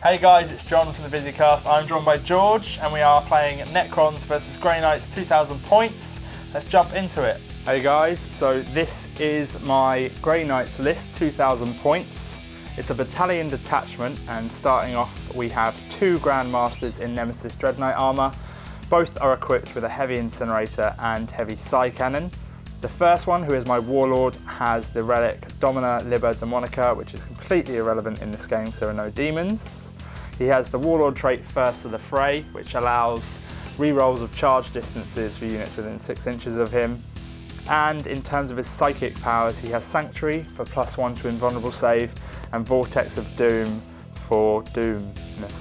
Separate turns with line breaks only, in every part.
Hey guys, it's John from the Visicast. I'm joined by George and we are playing Necrons versus Grey Knights 2000 points. Let's jump into it. Hey guys, so this is my Grey Knights list, 2000 points. It's a battalion detachment, and starting off we have two Grandmasters in Nemesis Dreadknight armour. Both are equipped with a heavy incinerator and heavy psi cannon. The first one, who is my Warlord, has the relic Domina Liber Demonica, which is completely irrelevant in this game because there are no demons. He has the Warlord trait First to the Fray, which allows rerolls of charge distances for units within 6 inches of him. And in terms of his psychic powers, he has Sanctuary for +1 to invulnerable save and Vortex of Doom for doomness.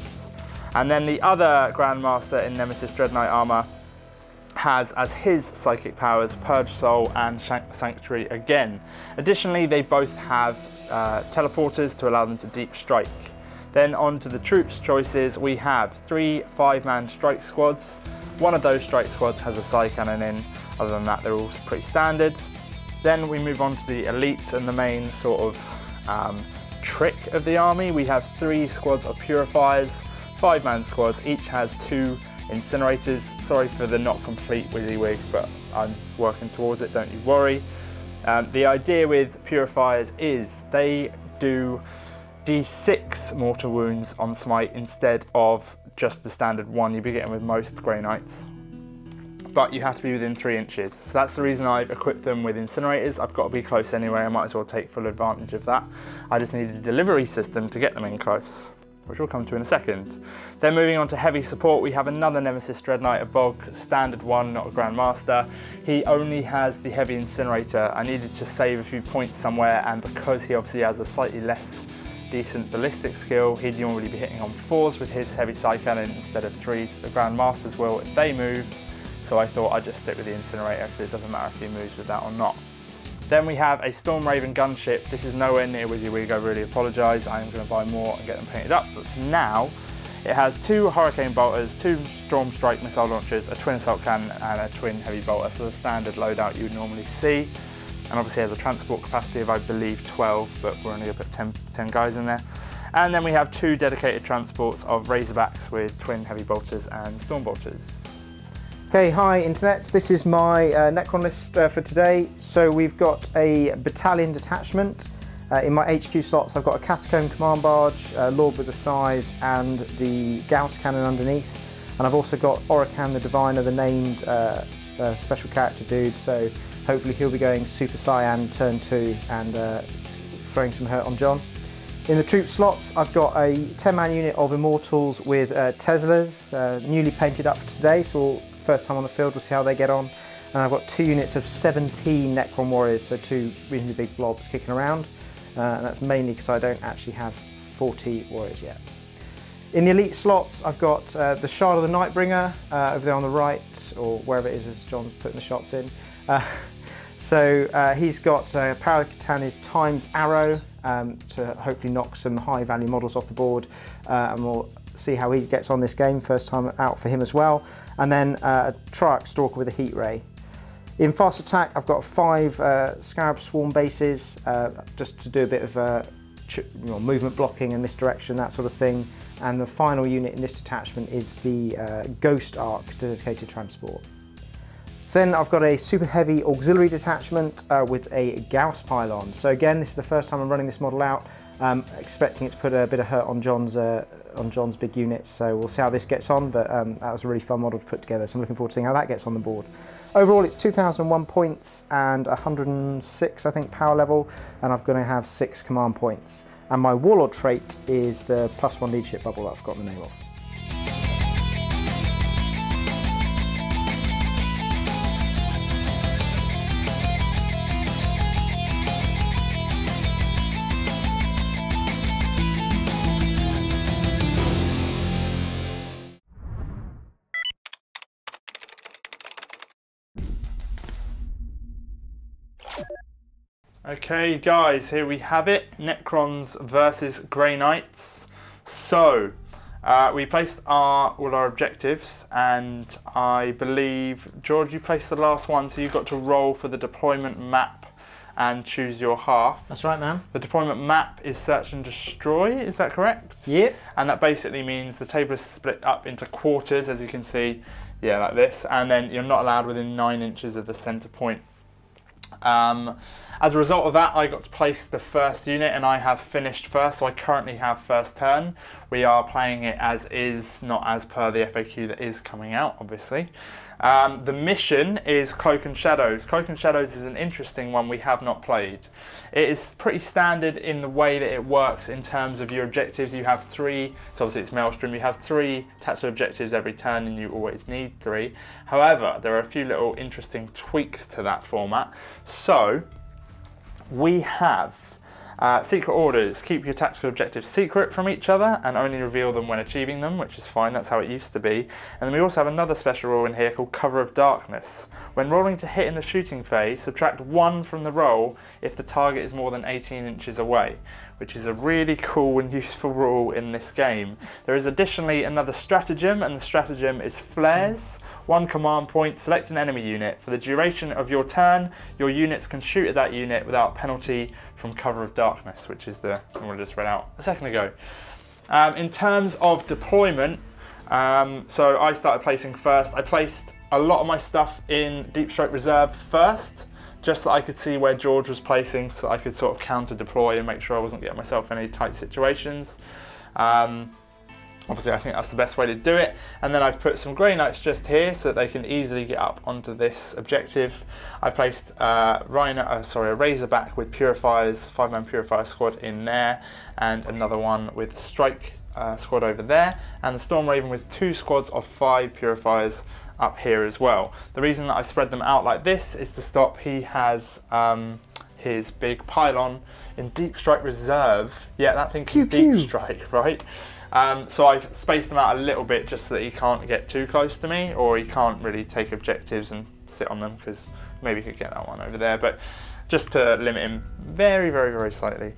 And then the other Grandmaster in Nemesis Dreadknight armour has as his psychic powers Purge Soul and Sanctuary again. Additionally, they both have teleporters to allow them to deep strike. Then on to the troops choices, we have 3 5-man strike squads. One of those strike squads has a psi cannon in. Other than that, they're all pretty standard. Then we move on to the elites and the main sort of trick of the army. We have 3 squads of purifiers, 5-man squads. Each has 2 incinerators. Sorry for the not complete WYSIWYG, but I'm working towards it, don't you worry. The idea with purifiers is they do D6 mortal wounds on smite instead of just the standard 1 you be getting with most Grey Knights. But you have to be within 3 inches. So that's the reason I've equipped them with incinerators. I've got to be close anyway, I might as well take full advantage of that. I just needed a delivery system to get them in close, which we'll come to in a second. Then moving on to heavy support, we have another Nemesis Dreadknight, a bog standard 1, not a Grandmaster. He only has the heavy incinerator. I needed to save a few points somewhere, and because he obviously has a slightly less decent ballistic skill, he'd normally be hitting on 4s with his heavy psi cannon instead of 3s. The Grandmasters will if they move, so I thought I'd just stick with the incinerator because it doesn't matter if he moves with that or not. Then we have a Storm Raven gunship. This is nowhere near WYSIWYG, I really apologise. I am going to buy more and get them painted up, but for now it has 2 Hurricane Bolters, 2 Storm Strike missile launchers, a twin assault cannon and a twin heavy bolter, so the standard loadout you would normally see. And obviously has a transport capacity of, I believe, 12, but we're only going to put 10 guys in there. And then we have 2 dedicated transports of Razorbacks with twin heavy bolters and storm bolters.
Okay, hi Internet. This is my Necron list for today. So we've got a battalion detachment. In my HQ slots, I've got a Catacomb Command Barge, Lord with the Scythe, and the Gauss Cannon underneath. And I've also got Orican the Diviner, the named special character dude. So hopefully he'll be going Super Saiyan turn 2 and throwing some hurt on John. In the troop slots, I've got a 10-man unit of Immortals with Teslas, newly painted up for today, so first time on the field, we'll see how they get on. And I've got 2 units of 17 Necron Warriors, so 2 reasonably big blobs kicking around. And that's mainly because I don't actually have 40 Warriors yet. In the elite slots, I've got the Shard of the Nightbringer over there on the right, or wherever it is as John's putting the shots in. So he's got Parakatana's Times Arrow to hopefully knock some high value models off the board, and we'll see how he gets on this game, first time out for him as well. And then a Triarch Stalker with a Heat Ray. In fast attack, I've got 5 Scarab Swarm bases, just to do a bit of movement blocking and misdirection, that sort of thing. And the final unit in this detachment is the Ghost Arc dedicated transport. Then I've got a super heavy auxiliary detachment with a Gauss Pylon. So again, this is the first time I'm running this model out. Expecting it to put a bit of hurt on John's big units, so we'll see how this gets on, but that was a really fun model to put together, so I'm looking forward to seeing how that gets on the board. Overall, it's 2001 points and 106, I think, power level, and I'm going to have 6 command points. And my Warlord trait is the +1 leadership bubble that I've forgotten the name of.
Okay guys, here we have it, Necrons versus Grey Knights. So, we placed all our objectives, and I believe, George, you placed the last one, so you got to roll for the deployment map and choose your half.
That's right, man.
The deployment map is search and destroy, is that correct?
Yep.
And that basically means the table is split up into quarters, as you can see, yeah, like this, and then you're not allowed within 9 inches of the center point. As a result of that, I got to place the first unit, and I have finished first, so I currently have first turn. We are playing it as is, not as per the FAQ that is coming out, obviously. The mission is Cloak and Shadows. Cloak and Shadows is an interesting one we have not played. It is pretty standard in the way that it works in terms of your objectives. You have 3, so obviously it's Maelstrom, you have 3 tactical objectives every turn and you always need 3. However, there are a few little interesting tweaks to that format. So, we have secret orders. Keep your tactical objectives secret from each other and only reveal them when achieving them, which is fine, that's how it used to be. And then we also have another special rule in here called Cover of Darkness. When rolling to hit in the shooting phase, subtract 1 from the roll if the target is more than 18 inches away, which is a really cool and useful rule in this game. There is additionally another stratagem, and the stratagem is flares. 1 command point, select an enemy unit. For the duration of your turn, your units can shoot at that unit without penalty from Cover of Darkness, which is the one I just read out a second ago. In terms of deployment, so I started placing first. I placed a lot of my stuff in Deep Strike Reserve first, just so I could see where George was placing, so I could sort of counter deploy and make sure I wasn't getting myself in any tight situations. Obviously I think that's the best way to do it. And then I've put some Grey Knights just here so that they can easily get up onto this objective. I've placed a Razorback with purifiers, 5-man purifier squad in there, and another one with strike squad over there, and the Storm Raven with 2 squads of 5 purifiers up here as well. The reason that I spread them out like this is to stop, he has his big pylon in Deep Strike Reserve. Yeah, that thing can deep strike, right? So I've spaced them out a little bit just so that he can't get too close to me, or he can't really take objectives and sit on them, because maybe he could get that one over there, but just to limit him very, very, very slightly.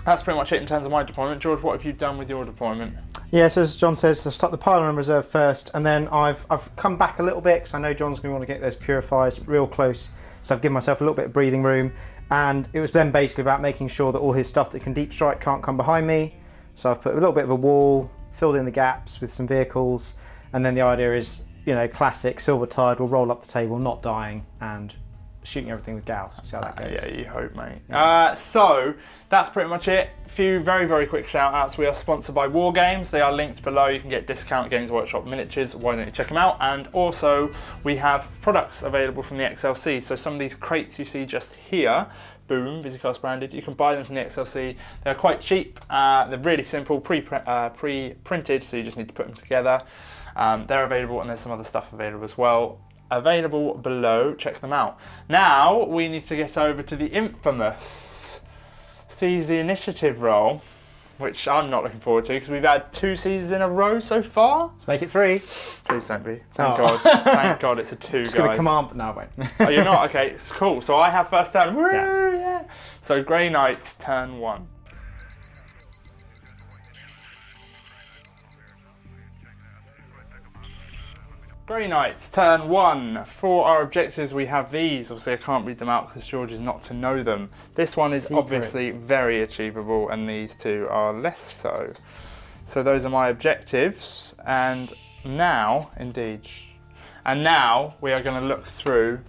That's pretty much it in terms of my deployment. George, what have you done with your deployment?
Yeah, so as John says, I start the pylon in reserve first, and then I've come back a little bit because I know John's going to want to get those purifiers real close, so I've given myself a little bit of breathing room, and it was then basically about making sure that all his stuff that can deep strike can't come behind me. So I've put a little bit of a wall, filled in the gaps with some vehicles, and then the idea is, you know, classic Silver Tide will roll up the table, not dying, and shooting everything with Gauss. See how that goes.
Yeah, you hope, mate.
Yeah.
So that's pretty much it. A few very, very quick shout outs. We are sponsored by War Games. They are linked below. You can get discount Games Workshop miniatures. Why don't you check them out? And also we have products available from the XLC. So some of these crates you see just here, boom, Visicast branded, you can buy them from the XLC. They're quite cheap. They're really simple, pre-printed, so you just need to put them together. They're available, and there's some other stuff available as well. Available below, check them out. Now we need to get over to the infamous Seize the Initiative roll, which I'm not looking forward to because we've had 2 seizes in a row so far.
Let's make it 3.
Please don't be. Thank God. Thank God it's a 2,
Just
guys.
gonna command. No, wait.
Oh, you're not? Okay, it's cool. So I have first turn. Woo,
Yeah.
yeah. So Grey Knights turn 1. Grey Knights, turn 1. For our objectives we have these. Obviously I can't read them out because George is not to know them. This one is obviously very achievable, and these 2 are less so. So those are my objectives, and now, indeed, and now we are going to look through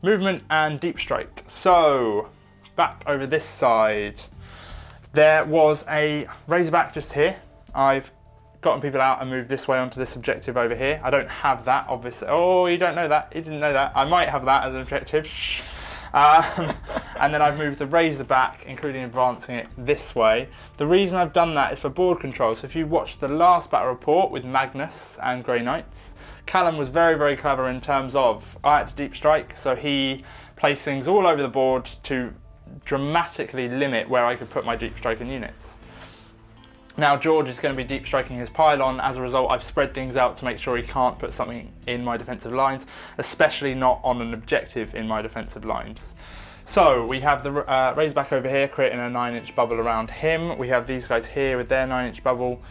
movement and deep strike. So, back over this side, there was a Razorback just here. I've gotten people out and moved this way onto this objective over here. I don't have that, obviously. Oh, you don't know that. You didn't know that. I might have that as an objective. Shh. And then I've moved the Razorback, including advancing it this way. The reason I've done that is for board control. So if you watched the last battle report with Magnus and Grey Knights, Callum was very, very clever in terms of, I had to deep strike, so he placed things all over the board to dramatically limit where I could put my deep striking units. Now George is going to be deep striking his pylon. As a result, I've spread things out to make sure he can't put something in my defensive lines, especially not on an objective in my defensive lines. So we have the Razorback over here creating a 9-inch bubble around him. We have these guys here with their 9-inch bubble,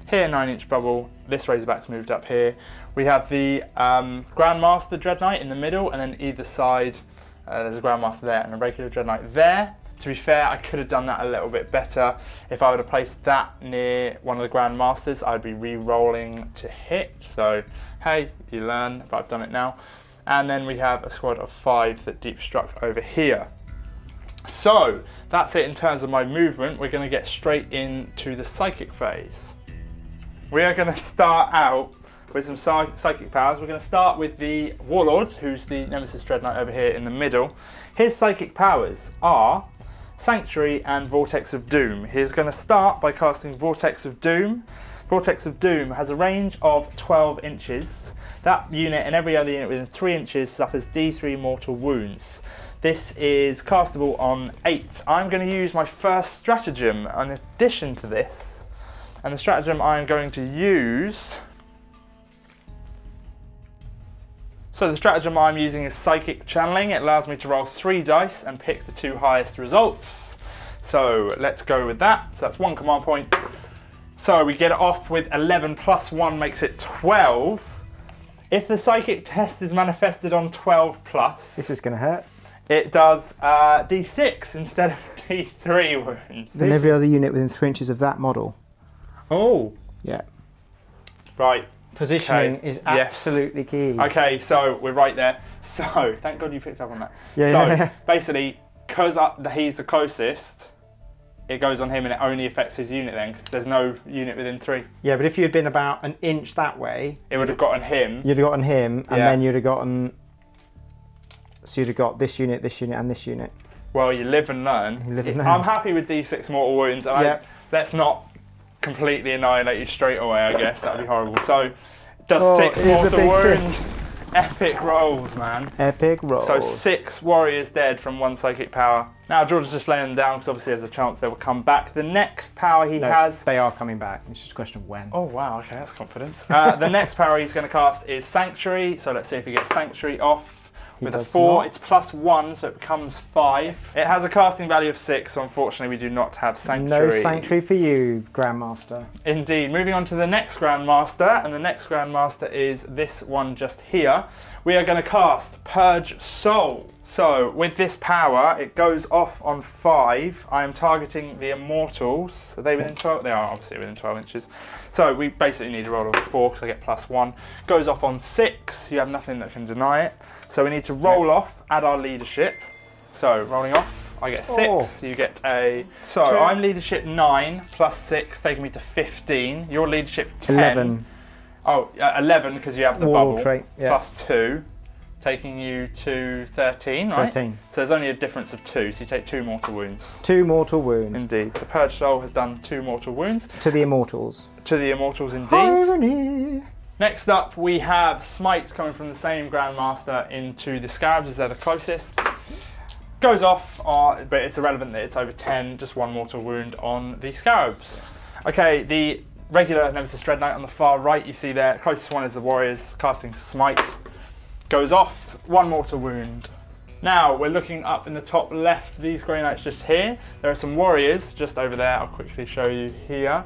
here 9-inch bubble, this Razorback's moved up here. We have the Grandmaster Dreadknight in the middle, and then either side There's a Grandmaster there and a regular Dreadknight there. To be fair, I could have done that a little bit better. If I would have placed that near one of the Grandmasters, I'd be re-rolling to hit. So, hey, you learn, but I've done it now. And then we have a squad of 5 that deep struck over here. So, that's it in terms of my movement. We're going to get straight into the psychic phase. We are going to start out with some psychic powers. We're going to start with the Warlord, who's the Nemesis Dreadknight over here in the middle. His psychic powers are Sanctuary and Vortex of Doom. He's going to start by casting Vortex of Doom. Vortex of Doom has a range of 12 inches. That unit and every other unit within 3 inches suffers D3 mortal wounds. This is castable on 8. I'm going to use my first stratagem in addition to this. And the stratagem I'm going to use... So the stratagem I'm using is Psychic Channeling. It allows me to roll 3 dice and pick the 2 highest results. So let's go with that. So that's 1 command point. So we get it off with 11 plus 1 makes it 12. If the psychic test is manifested on 12 plus...
This is going to hurt.
It does D6 instead of D3 wounds.
Then every other unit within 3 inches of that model.
Oh.
Yeah.
Right.
Positioning is absolutely key.
Okay, so we're right there. So, thank God you picked up on that.
Yeah,
so, basically, because he's the closest, it goes on him and it only affects his unit then, because there's no unit within 3.
Yeah, but if you had been about an inch that way...
It would have gotten him.
You'd have gotten him, and then you'd have gotten... So you'd have got this unit, and this unit.
Well, you live and learn.
You live and learn.
I'm happy with D6 mortal wounds, and let's not completely annihilate you straight away, I guess. That would be horrible. So, does 6 mortal wounds.
6.
Epic rolls, man.
Epic rolls.
So 6 warriors dead from 1 psychic power. Now George is just laying them down because obviously there's a chance they will come back. The next power he has...
They are coming back. It's just a question of when.
Oh wow, okay, that's confidence. The next power he's going to cast is Sanctuary. So let's see if he gets Sanctuary off. With a 4, it's +1, so it becomes 5. It has a casting value of 6, so unfortunately we do not have Sanctuary.
No Sanctuary for you, Grandmaster.
Indeed. Moving on to the next Grandmaster, and the next Grandmaster is this one just here. We are going to cast Purge Soul. So, with this power, it goes off on 5. I am targeting the Immortals. Are they within 12? They are obviously within 12 inches. So, we basically need a roll of 4 because I get +1. Goes off on 6. You have nothing that can deny it. So, we need to roll off, add our leadership. So, rolling off, I get 6. You get a... So, 2. I'm leadership 9 plus 6, taking me to 15. Your leadership 10.
11.
Oh, 11 because you have the
Warlord
bubble.
Trait,
Plus 2. Taking you to 13, right?
13.
So there's only a difference of 2, so you take 2 mortal wounds. 2
mortal wounds.
Indeed. The Purge Soul has done 2 mortal wounds.
To the Immortals.
To the Immortals, indeed.
Irony.
Next up, we have Smite coming from the same Grandmaster into the Scarabs, as they're the closest. Goes off, but it's irrelevant that it's over 10, just 1 mortal wound on the Scarabs. Okay, the regular Nemesis Dreadknight on the far right, you see there, closest one is the Warriors, casting Smite. Goes off, 1 mortal wound. Now we're looking up in the top left, these Grey Knights just here. There are some warriors just over there, I'll quickly show you here.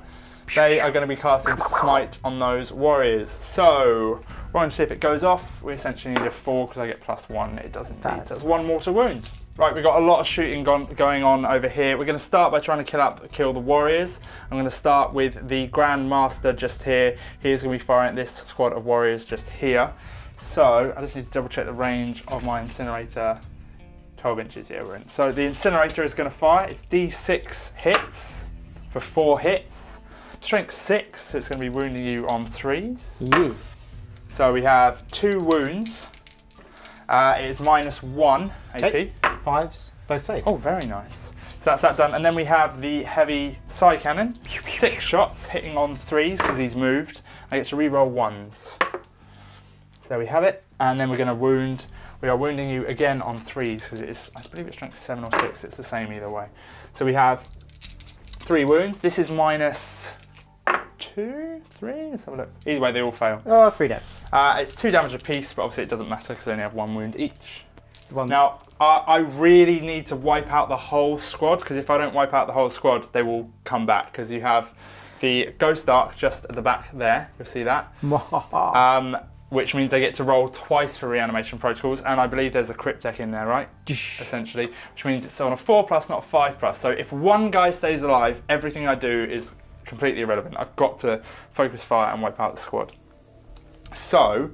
They are going to be casting Smite on those warriors. So, we're going to see if it goes off. We essentially need a 4 because I get +1. It doesn't need, that's 1 mortal wound. Right, we've got a lot of shooting going on over here. We're going to start by trying to kill the warriors. I'm going to start with the Grandmaster just here. He's going to be firing at this squad of warriors just here. So, I just need to double check the range of my incinerator. 12 inches, yeah, we're in. So the incinerator is going to fire. It's D6 hits for 4 hits. Strength 6, so it's going to be wounding you on 3s.
Yeah.
So we have 2 wounds. It is -1 AP.
Okay. 5s, both safe.
Oh, very nice. So that's that done. And then we have the heavy psi cannon. 6 shots hitting on 3s because he's moved. I get to re-roll 1s. So there we have it, and then we're going to wound. We are wounding you again on 3s because it is, I believe it's strength 7 or 6. It's the same either way. So we have 3 wounds. This is -2, 3. Let's have a look. Either way, they all fail.
Oh, 3 dead.
It's 2 damage apiece, but obviously it doesn't matter because they only have 1 wound each. Now, I really need to wipe out the whole squad because if I don't wipe out the whole squad, they will come back because you have the Ghost Ark just at the back there. You'll see that. which means they get to roll twice for reanimation protocols, and I believe there's a crit deck in there, right? Essentially, which means it's on a 4+, not a 5+. So if one guy stays alive, everything I do is completely irrelevant. I've got to focus fire and wipe out the squad. So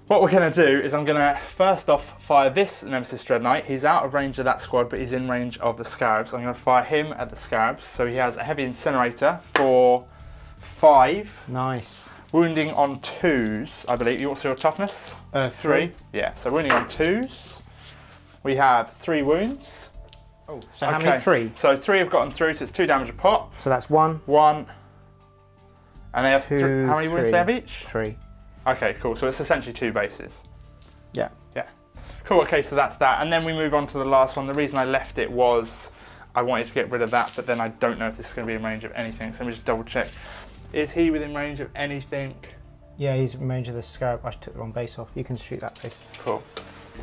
what we're going to do is I'm going to first off fire this Nemesis Dreadknight. He's out of range of that squad, but he's in range of the Scarabs. I'm going to fire him at the Scarabs. So he has a heavy incinerator for 5.
Nice.
Wounding on 2s, I believe. What's your toughness? 3. Yeah, so wounding on 2s. We have 3 wounds.
Oh, so how many? 3?
So 3 have gotten through, so it's 2 damage a pop.
So that's 1.
1. And they have
2,
how many wounds do they have each?
3.
Okay, cool. So it's essentially 2 bases.
Yeah.
Yeah. Cool, okay, so that's that. And then we move on to the last one. The reason I left it was I wanted to get rid of that, but then I don't know if this is going to be in range of anything. So let me just double check. Is he within range of anything?
Yeah, he's in range of the Scarab. I took the wrong base off. You can shoot that base.
Cool.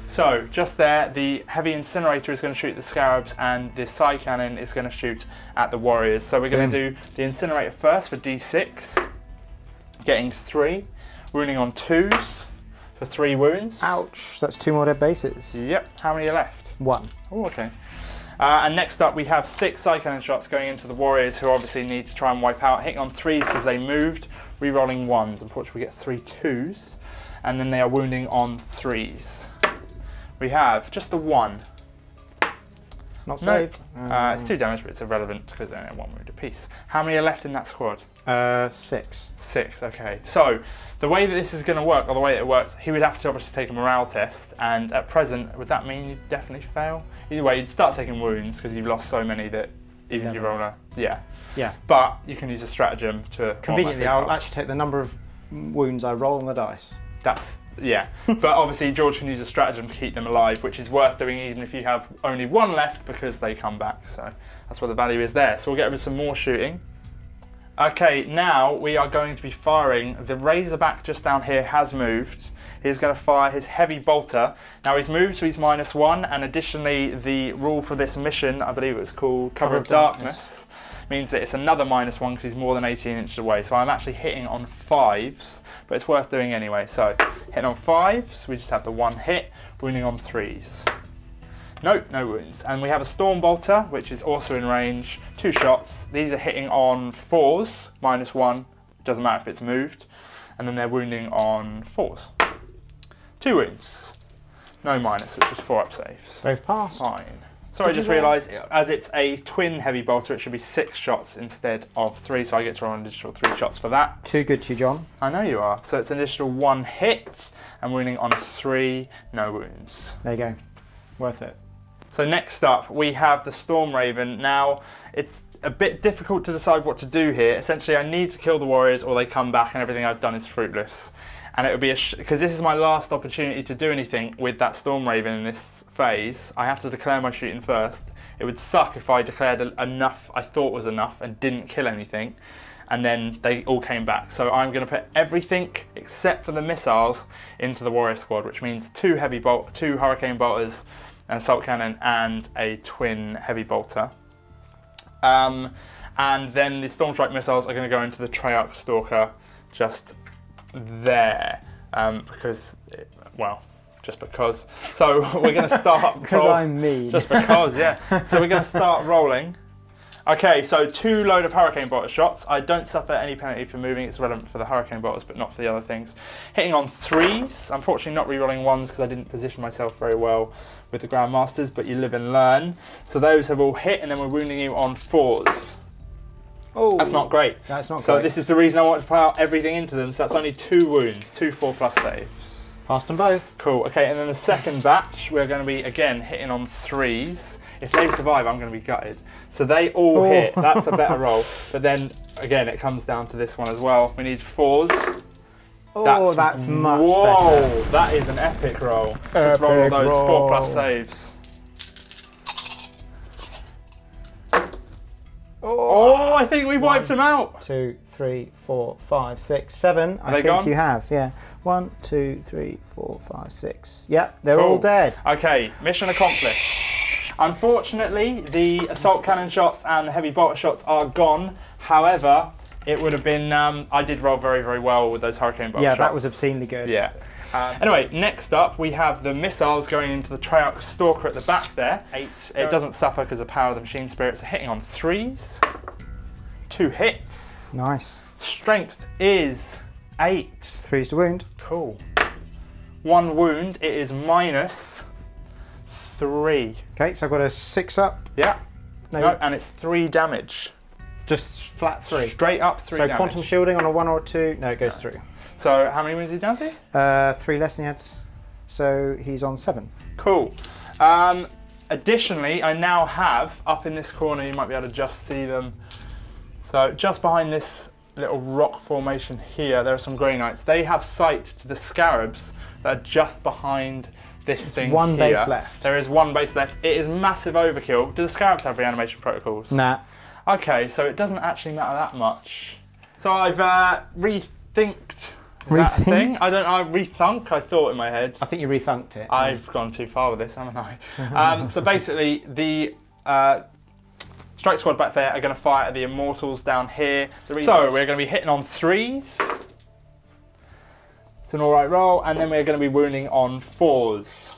So just there, the heavy incinerator is going to shoot the Scarabs, and the side cannon is going to shoot at the warriors. So we're going to do the incinerator first for D6, getting 3, wounding on 2s for 3 wounds.
Ouch! That's 2 more dead bases.
Yep. How many are left? 1. Oh, okay. And next up we have 6 side cannon shots going into the warriors, who obviously need to try and wipe out, hitting on 3s because they moved, re-rolling 1s. Unfortunately we get 3 2s, and then they are wounding on 3s. We have just the 1.
Not saved.
It's 2 damage, but it's irrelevant because they only have 1 wound apiece. How many are left in that squad?
6.
6, okay. So the way that this is going to work, or the way that it works, he would have to obviously take a morale test, and at present, would that mean you'd definitely fail? Either way, you'd start taking wounds because you've lost so many that even if you roll a... Yeah.
Yeah.
But you can use a stratagem to...
Conveniently, I'll actually take the number of wounds I roll on the dice.
That's... Yeah. But obviously George can use a stratagem to keep them alive, which is worth doing even if you have only 1 left because they come back. So that's where the value is there. So we'll get over some more shooting. Okay, now we are going to be firing. The Razorback just down here has moved. He's going to fire his heavy bolter. Now he's moved, so he's -1, and additionally the rule for this mission, I believe it was called Cover of Darkness, means that it's another -1 because he's more than 18 inches away. So I'm actually hitting on 5s, but it's worth doing anyway. So hitting on 5s, we just have the 1 hit, wounding on 3s. Nope, no wounds. And we have a Storm Bolter, which is also in range, 2 shots. These are hitting on 4s, -1, doesn't matter if it's moved. And then they're wounding on 4s. 2 wounds. No minus, which is 4 up saves.
Both passed.
Fine. Sorry, I just realised, as it's a twin heavy bolter, it should be 6 shots instead of 3, so I get to roll an additional 3 shots for that.
Too good to you, John.
I know you are. So it's an additional 1 hit, and wounding on 3, no wounds.
There you go. Worth it.
So next up, we have the Storm Raven. Now, it's a bit difficult to decide what to do here. Essentially, I need to kill the warriors or they come back and everything I've done is fruitless. And it would be because this is my last opportunity to do anything with that Storm Raven in this phase. I have to declare my shooting first. It would suck if I declared enough I thought was enough and didn't kill anything, and then they all came back. So I'm going to put everything except for the missiles into the warrior squad, which means 2 hurricane bolters, an assault cannon, and a twin heavy bolter. And then the Storm Strike missiles are going to go into the Treyarch Stalker just there, because, well, just because. So we're going to start...
Because I'm mean.
Just because, yeah. So we're going to start rolling. Okay, so 2 load of Hurricane Bolter shots. I don't suffer any penalty for moving. It's relevant for the Hurricane Bolters, but not for the other things. Hitting on 3s. Unfortunately not re-rolling 1s because I didn't position myself very well with the Grandmasters, but you live and learn. So those have all hit, and then we're wounding you on 4s. Oh, that's not great.
That's not great.
So this is the reason I want to put out everything into them. So that's only 2 wounds, 2 4+ saves.
Passed them both.
Cool. Okay, and then the second batch, we're going to be, again, hitting on 3s. If they survive, I'm going to be gutted. So they all hit. That's a better roll. But then, again, it comes down to this one as well. We need 4s.
Oh, that's much better.
Whoa, that is an epic roll. Just roll all those 4+ saves. Oh, I think we wiped them out. 2, 3, 4, 5, 6, 7. I think you have, yeah. 1, 2, 3, 4, 5, 6. Yep, they're all dead. Okay, mission accomplished. Unfortunately, the assault cannon shots and the heavy bolter shots are gone. However, it would have been, I did roll very, very well with those hurricane bolt shots.
That was obscenely good.
Yeah. Anyway, next up we have the missiles going into the Treyarch Stalker at the back there. 8. It doesn't suffer because of the power of the machine spirits are hitting on 3s. 2 hits.
Nice.
Strength is 8.
3's to wound.
Cool. 1 wound, it is -3.
Okay, so I've got a 6 up.
Yeah. No, and it's 3 damage.
Just flat 3.
Straight up 3 damage.
So quantum shielding on a 1 or a 2, no, it goes through.
So how many wounds is he down to?
3 less than he had, so he's on 7.
Cool. Additionally, I now have, up in this corner, you might be able to just see them. So just behind this little rock formation here, there are some Grey Knights. They have sight to the scarabs that are just behind this thing
one
here.
base left.
There is 1 base left. It is massive overkill. Do the scarabs have reanimation protocols?
Nah.
Okay, so it doesn't actually matter that much. So I've rethinked. Is that a thing? I don't know, rethunk, I thought in my head.
I think you rethunked it.
I've gone too far with this, haven't I? So basically, the Strike Squad back there are going to fire at the Immortals down here. So we're going to be hitting on 3s. It's an alright roll, and then we're going to be wounding on 4s.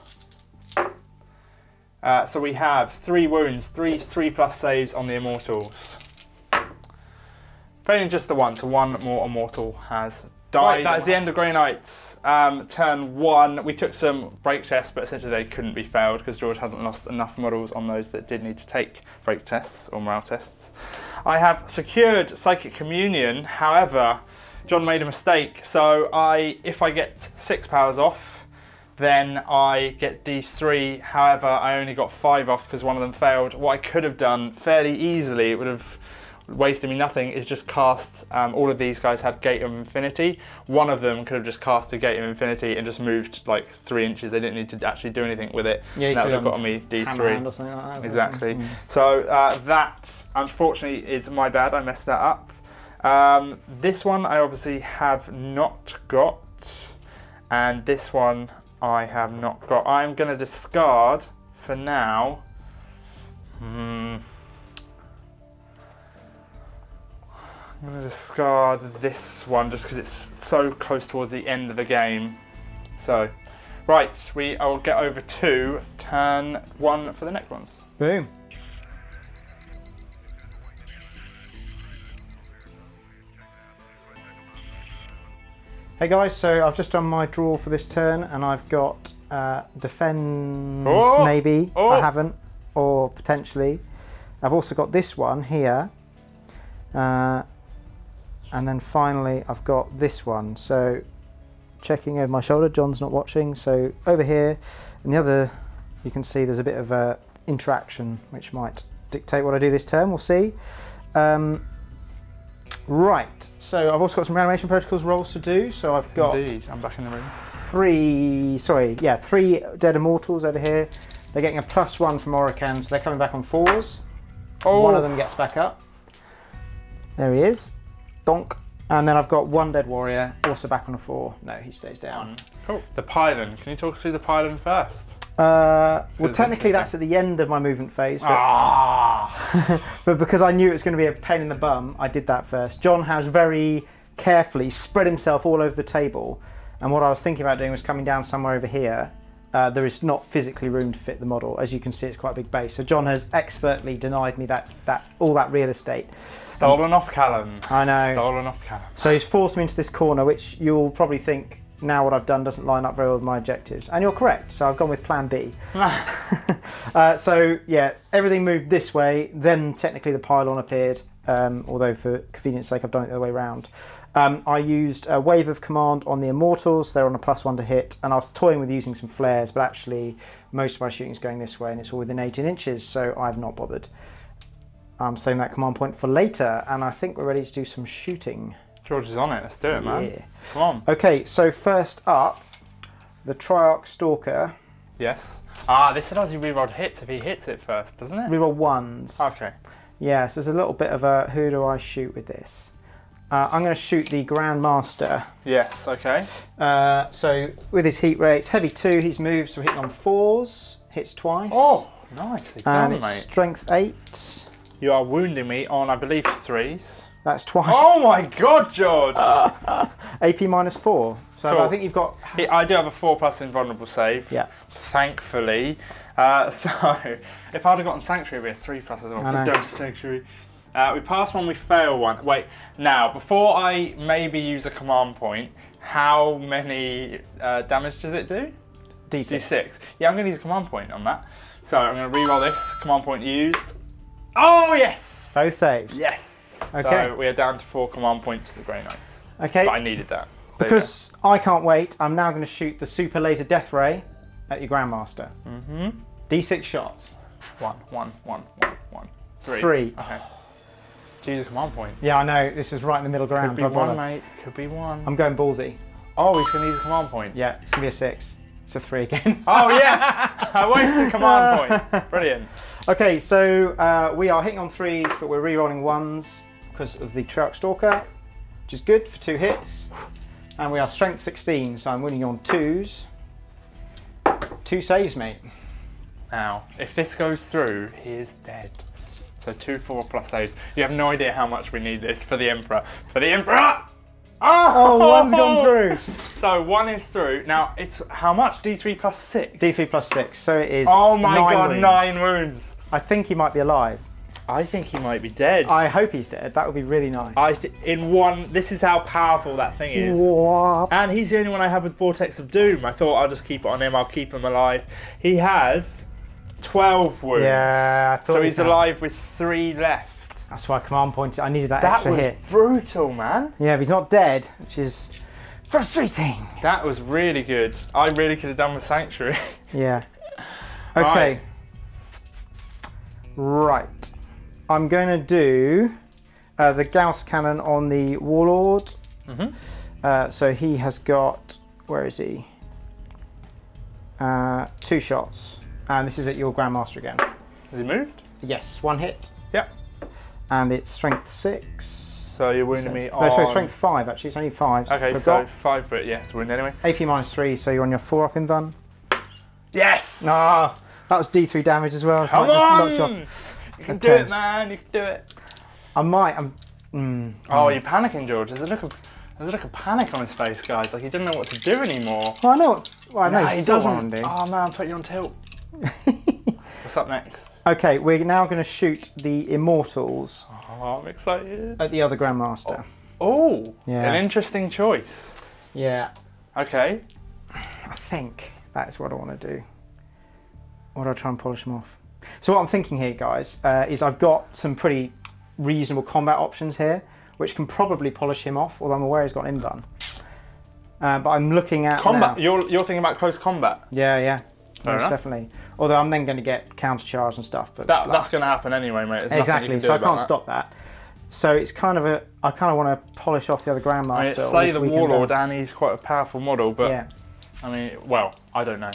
So we have 3 wounds, 3+ saves on the Immortals. Failing just the 1, so 1 more Immortal has died. Right, that is the end of Grey Knights. Turn 1, we took some break tests, but essentially they couldn't be failed because George hadn't lost enough models on those that did need to take break tests or morale tests. I have secured Psychic Communion, however, John made a mistake, so if I get 6 powers off, then I get D3, however, I only got 5 off because one of them failed. What I could have done fairly easily, it would have wasted me nothing, is just cast, all of these guys had Gate of Infinity. One of them could have just cast a Gate of Infinity and just moved like 3 inches. They didn't need to actually do anything with it.
Yeah,
that would have gotten me D3.
Or something like that,
exactly. So that, unfortunately, is my bad. I messed that up. This one I obviously have not got, and this one I have not got. I'm going to discard for now. I'm going to discard this one just because it's so close towards the end of the game. So, right, I will get over to turn 1 for the Necrons.
Boom. Hey guys, so I've just done my draw for this turn and I've got defense, maybe, I haven't, or potentially. I've also got this one here, and then finally I've got this one. So checking over my shoulder, John's not watching, so over here, and the other, you can see there's a bit of interaction which might dictate what I do this turn, we'll see. Right, so I've also got some reanimation protocols rolls to do. So I've got
Indeed, I'm back in the room.
3 dead Immortals over here. They're getting a +1 from Oricam, so they're coming back on 4s. Oh. One of them gets back up. There he is. Donk. And then I've got 1 dead warrior, also back on a 4. No, he stays down.
Cool. The Pylon. Can you talk us through the Pylon first?
Well, technically that's at the end of my movement phase, but, but because I knew it was going to be a pain in the bum, I did that first. John has very carefully spread himself all over the table, and what I was thinking about doing was coming down somewhere over here. There is not physically room to fit the model. As you can see, it's quite a big base. So John has expertly denied me all that real estate.
Stolen off Callum.
I know.
Stolen off Callum.
So he's forced me into this corner, which you'll probably think now what I've done doesn't line up very well with my objectives. And you're correct, so I've gone with plan B. So yeah, everything moved this way, then technically the pylon appeared, although for convenience sake I've done it the other way around. I used a wave of command on the Immortals, they're on a +1 to hit, and I was toying with using some flares, but actually most of my shooting is going this way and it's all within 18 inches, so I've not bothered. I'm saving that command point for later, and I think we're ready to do some shooting.
George is on it, let's do it, man.
Yeah.
Come on.
Okay, so first up, the Treyarch Stalker.
Yes. Ah, this allows you reroll hits if he hits it first, doesn't it?
Reroll 1s.
Okay.
Yeah, so there's a little bit of a, who do I shoot with this? I'm going to shoot the Grandmaster.
Yes, okay.
So with his heat rates, heavy 2, he's moved, so we're hitting on 4s, hits twice.
Oh, nicely done,
and it's
mate.
strength 8.
You are wounding me on, I believe, 3s.
That's twice.
Oh my God, George!
AP -4. So
cool.
I think you've got...
I do have a 4+ invulnerable save.
Yeah.
Thankfully. So if I'd have gotten Sanctuary, it'd be a 3+ as well.
I know.
Don't Sanctuary. We pass one, we fail one. Wait, now, before I maybe use a command point, how many damage does it do?
D6.
D6. Yeah, I'm going to use a command point on that. So I'm going to reroll this. Command point used. Oh, yes!
Both saves.
Yes.
Okay.
So we are down to 4 command points for the Grey Knights.
Okay.
But I needed that.
Because I can't wait, I'm now going to shoot the Super Laser Death Ray at your Grandmaster. D6 shots.
1, 1, 1, 1, 1. 3.
3.
Okay. Use a command point.
Yeah, I know. This is right in the middle ground.
Could be 1, mate. Could be 1.
I'm going ballsy.
Oh, he's going to use a command point.
Yeah, it's going to be a 6. It's a 3 again.
Oh, yes! I wasted a command point. Brilliant.
Okay, so we are hitting on 3s, but we're re-rolling 1s because of the Trarch Stalker, which is good for 2 hits. And we are strength 16, so I'm winning on 2s. 2 saves, mate.
Now, if this goes through, he is dead. So 2 4+ saves. You have no idea how much we need this for the Emperor. For the Emperor!
Oh, 1's gone through.
So 1 is through. Now, it's how much? D3 + 6?
D3 + 6, so it is
oh my
9
God,
wounds.
9 wounds.
I think he might be alive.
I think he might be dead.
I hope he's dead. That would be really nice.
In 1, this is how powerful that thing is.
What?
And he's the only one I have with Vortex of Doom. I thought I'll just keep it on him. I'll keep him alive. He has 12 wounds.
Yeah, I thought
so he's alive with 3 left.
That's why I command pointed. I needed that
That
extra
was
hit.
brutal, man.
Yeah, but he's not dead, which is frustrating.
That was really good. I really could have done with Sanctuary.
Yeah. Okay. Right. I'm going to do the Gauss cannon on the Warlord. So he has got, where is he? 2 shots. And this is at your Grandmaster again.
Has he moved?
Yes, 1 hit.
Yep.
And it's strength 6.
So you're wounding me on...
No, sorry, strength 5 actually. It's only 5.
Okay, so 5, but yes, wound anyway.
AP -3, so you're on your 4 up in Vun.
Yes!
Ah, that was D3 damage as well. So
Come on!
You
can do it, man. You can do it.
I might.
Oh, you're panicking, George. There's a look of panic on his face, guys. Like he doesn't know what to do anymore.
Well, I know. Well, I know
he doesn't.
Oh
man, I'm putting you on tilt. What's up next?
Okay, we're now going to shoot the Immortals.
Oh, I'm excited.
At the other Grandmaster.
Oh,
yeah.
An interesting choice.
Yeah.
Okay.
I think that is what I want to do. Or do I try and polish them off? So what I'm thinking here, guys, is I've got some pretty reasonable combat options here, which can probably polish him off, although I'm aware he's got an invuln. But I'm looking at
combat.
Now.
You're thinking about close combat.
Yeah. Most
enough.
definitely. Although I'm then going to get counter charge and stuff. But
that's going to happen anyway, mate. There's
exactly. So I can't stop that. So it's kind of I kind of want to polish off the other Grandmaster.
I mean, slay the Warlord, and he's quite a powerful model, but
yeah.
I mean, well, I don't know.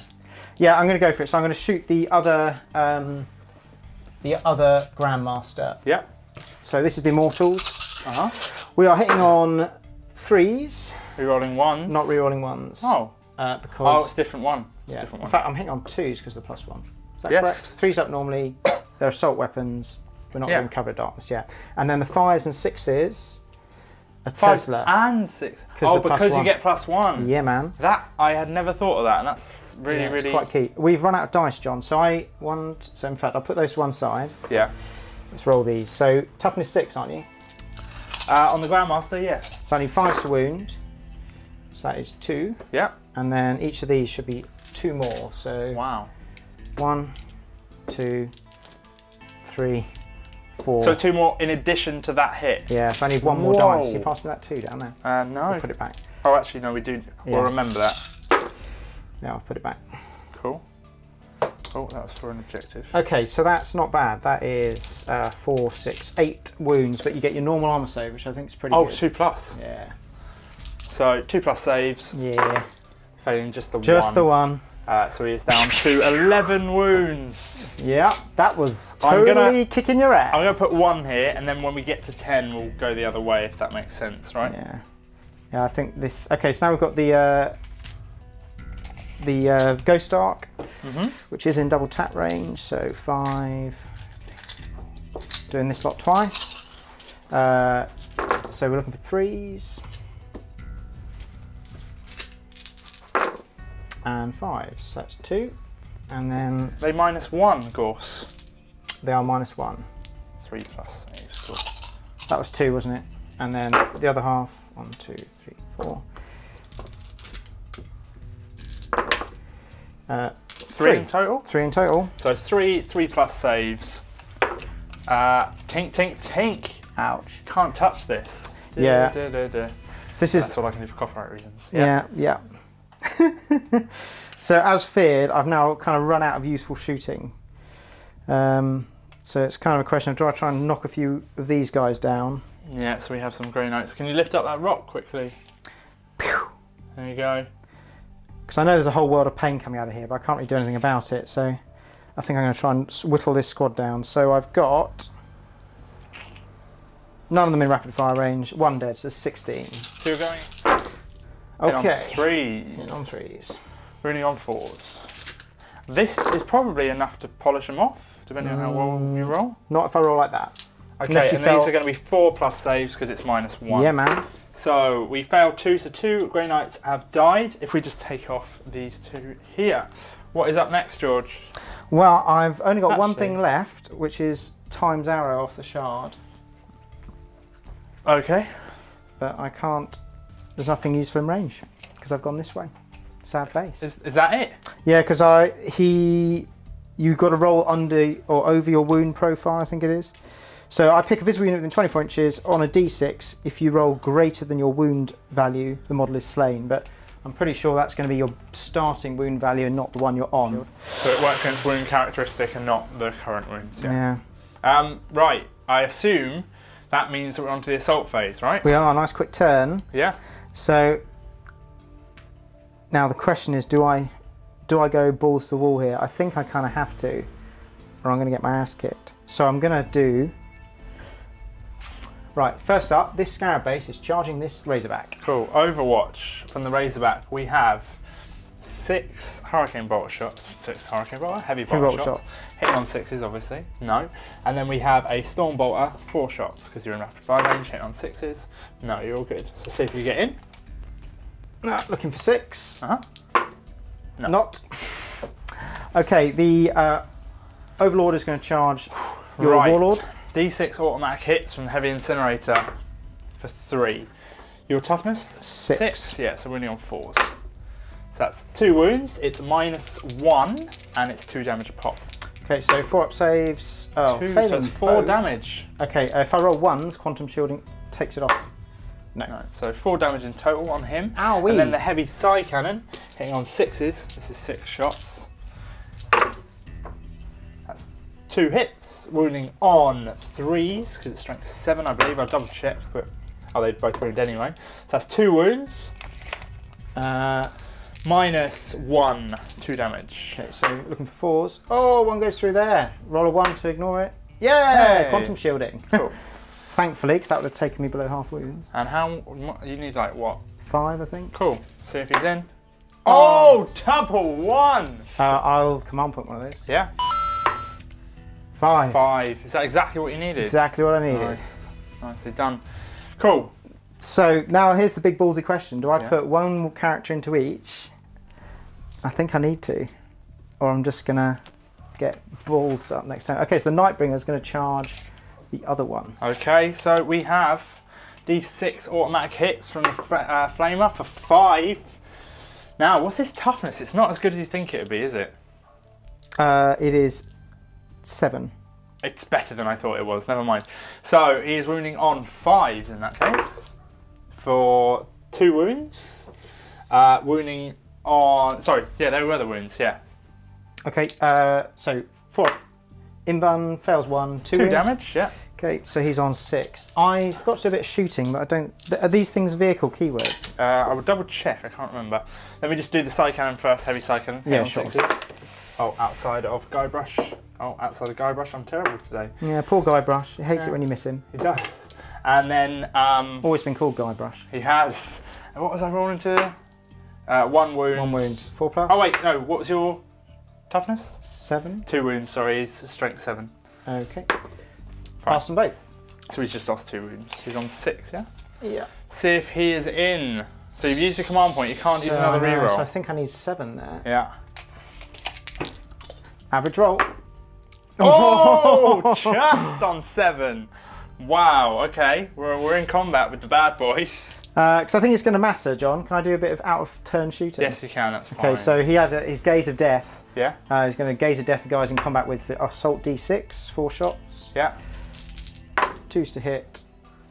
Yeah, I'm going to go for it. So I'm going to shoot the other Grandmaster.
Yeah.
So this is the Immortals. We are hitting on 3s.
Rerolling 1s.
Not rerolling 1s.
Oh.
Because
it's a different one.
Yeah.
Different one.
In fact, I'm hitting on 2s because of the +1. Is that
yes.
correct? 3's up normally. They're assault weapons. We're not doing cover of darkness yet. And then the 5s and 6s. A Tesla.
5 and 6. Oh, because you get +1.
Yeah, man.
That I had never thought of that, and that's really
It's quite key. We've run out of dice, John. So so in fact, I'll put those to one side.
Yeah.
Let's roll these. So toughness 6, aren't you?
On the Grandmaster, yes.
So I need 5 to wound. So that is 2.
Yeah.
And then each of these should be 2 more. So
wow.
1, 2, 3, 4.
So 2 more in addition to that hit.
Yeah. So I need 1 more dice. You pass me that 2 down there.
No.
I'll put it back.
Oh, actually, no. We do.
Yeah.
We'll remember that.
Yeah, I'll put it back.
Cool. Oh, that's for an objective.
Okay, so that's not bad. That is 4, 6, 8 wounds, but you get your normal armor save, which I think is pretty good.
2+.
Yeah.
So 2+ saves.
Yeah.
Failing just the one.
Just the one.
So he is down to 11 wounds.
Yeah, that was totally kicking your ass.
I'm going to put 1 here, and then when we get to 10, we'll go the other way, if that makes sense, right?
Yeah. Yeah, I think this... Okay, so now we've got the Ghost Arc, which is in double tap range, so 5. Doing this lot twice. So we're looking for 3s. And 5s. So that's 2. And then...
They -1, Gorse.
They are -1.
3 plus saves, cool.
That was 2, wasn't it? And then the other half, 1, 2, 3, 4.
3 in total?
3 in total.
So 3 plus saves. Tink, tink, tink.
Ouch.
Can't touch this.
Yeah.
So
this is...
That's all I can do for copyright reasons.
Yeah. So as feared, I've now kind of run out of useful shooting. So it's kind of a question of, do I try and knock a few of these guys down?
Yeah, so we have some Grey Knights. Can you lift up that rock quickly?
Pew!
There you go.
Because I know there's a whole world of pain coming out of here, but I can't really do anything about it. So I think I'm going to try and whittle this squad down. So I've got none of them in rapid fire range. 1 dead, so 16.
2 are going.
Okay.
On 3s.
In on 3s.
Really on 4s. This is probably enough to polish them off, depending on how well you roll.
Not if I roll like that.
Okay, and these are going to be 4 plus saves because it's -1.
Yeah, man.
So we failed 2, so 2 Grey Knights have died. If we just take off these 2 here. What is up next, George?
Well, I've only got one thing left, which is Time's Arrow off the shard.
Okay.
But I can't, there's nothing useful in range because I've gone this way. Sad face.
Is that it?
Yeah, because you got to roll under or over your wound profile, I think it is. So I pick a visible unit within 24 inches on a d6. If you roll greater than your wound value, the model is slain. But I'm pretty sure that's going to be your starting wound value and not the one you're on.
So it works against wound characteristic and not the current wounds.
Yeah.
Right. I assume that means that we're on to the assault phase, right?
We are. Nice quick turn.
Yeah.
So now the question is, do I go balls to the wall here? I think I kind of have to, or I'm going to get my ass kicked. So I'm going to do... Right, first up, this Scarab base is charging this Razorback.
Cool. Overwatch from the Razorback. We have 6 Hurricane Bolt shots. 6 Hurricane Bolter, heavy bolt shots. Hitting on 6s, obviously. No. And then we have a Storm Bolter, 4 shots, because you're in rapid fire range, hitting on 6s. No, you're all good. So see if you get in.
No, looking for 6.
No.
Not. Okay, the Overlord is going to charge your Warlord.
D6 automatic hits from the Heavy Incinerator for 3. Your toughness? 6. Yeah, so we're only on 4s. So that's 2 wounds, it's -1, and it's 2 damage a pop.
Okay, so 4 up saves. Oh,
2, so it's 4 damage.
Okay, if I roll 1s, Quantum Shielding takes it off. No.
So 4 damage in total on him.
Owie.
And then the Heavy Side Cannon, hitting on 6s. This is 6 shots. That's 2 hits, wounding on 3s, because it's strength 7, I believe. I'll double check, but they both wound anyway. So that's 2 wounds. -1, 2 damage.
Okay, so looking for 4s. Oh, 1 goes through there. Roll a 1 to ignore it. Yeah, hey. Quantum Shielding.
Cool.
Thankfully, because that would have taken me below half wounds.
And how, you need like what?
5, I think.
Cool. See if he's in. Oh, double 1!
I'll command point one of those.
Yeah.
5.
5. Is that exactly what you needed?
Exactly what I needed.
Nice. Nicely done. Cool.
So now here's the big ballsy question. Do I put 1 character into each? I think I need to. Or I'm just going to get balls up next time. Okay, so the Nightbringer is going to charge the other one.
Okay, so we have D6 automatic hits from the Flamer for 5. Now, what's his toughness? It's not as good as you think it would be, is it?
It is 7.
It's better than I thought it was, never mind. So, he is wounding on 5s in that case. For 2 wounds. Wounding on... Sorry, yeah, they were the wounds, yeah.
Okay, so 4. Invan fails 1,
2 damage, yeah.
Okay, so he's on 6. I forgot to do a bit of shooting, but I don't... Are these things vehicle keywords?
I will double check, I can't remember. Let me just do the side cannon first, heavy side cannon.
Yeah, sure.
6s. Oh, outside of Guybrush. Oh, outside of Guybrush, I'm terrible today.
Yeah, poor Guybrush. He hates it when you miss him.
He does. And then...
always been called Guybrush.
He has. And what was I rolling to? 1 wound.
1 wound. 4 plus?
Oh wait, no, what was your toughness?
7.
2 wounds, sorry, he's strength 7.
Okay. Pass them both.
So he's just lost 2 wounds. He's on 6, yeah?
Yeah.
See if he is in. So you've used your command point, you can't use another reroll.
So I think I need 7 there.
Yeah.
Average roll.
Oh, just on 7. Wow, okay. We're in combat with the bad boys.
Because I think it's going to matter, John. Can I do a bit of out of turn shooting?
Yes, you can, that's fine.
Okay, so he had his Gaze of Death.
Yeah.
He's going to Gaze of Death the guys in combat with Assault D6, 4 shots.
Yeah.
2s to hit.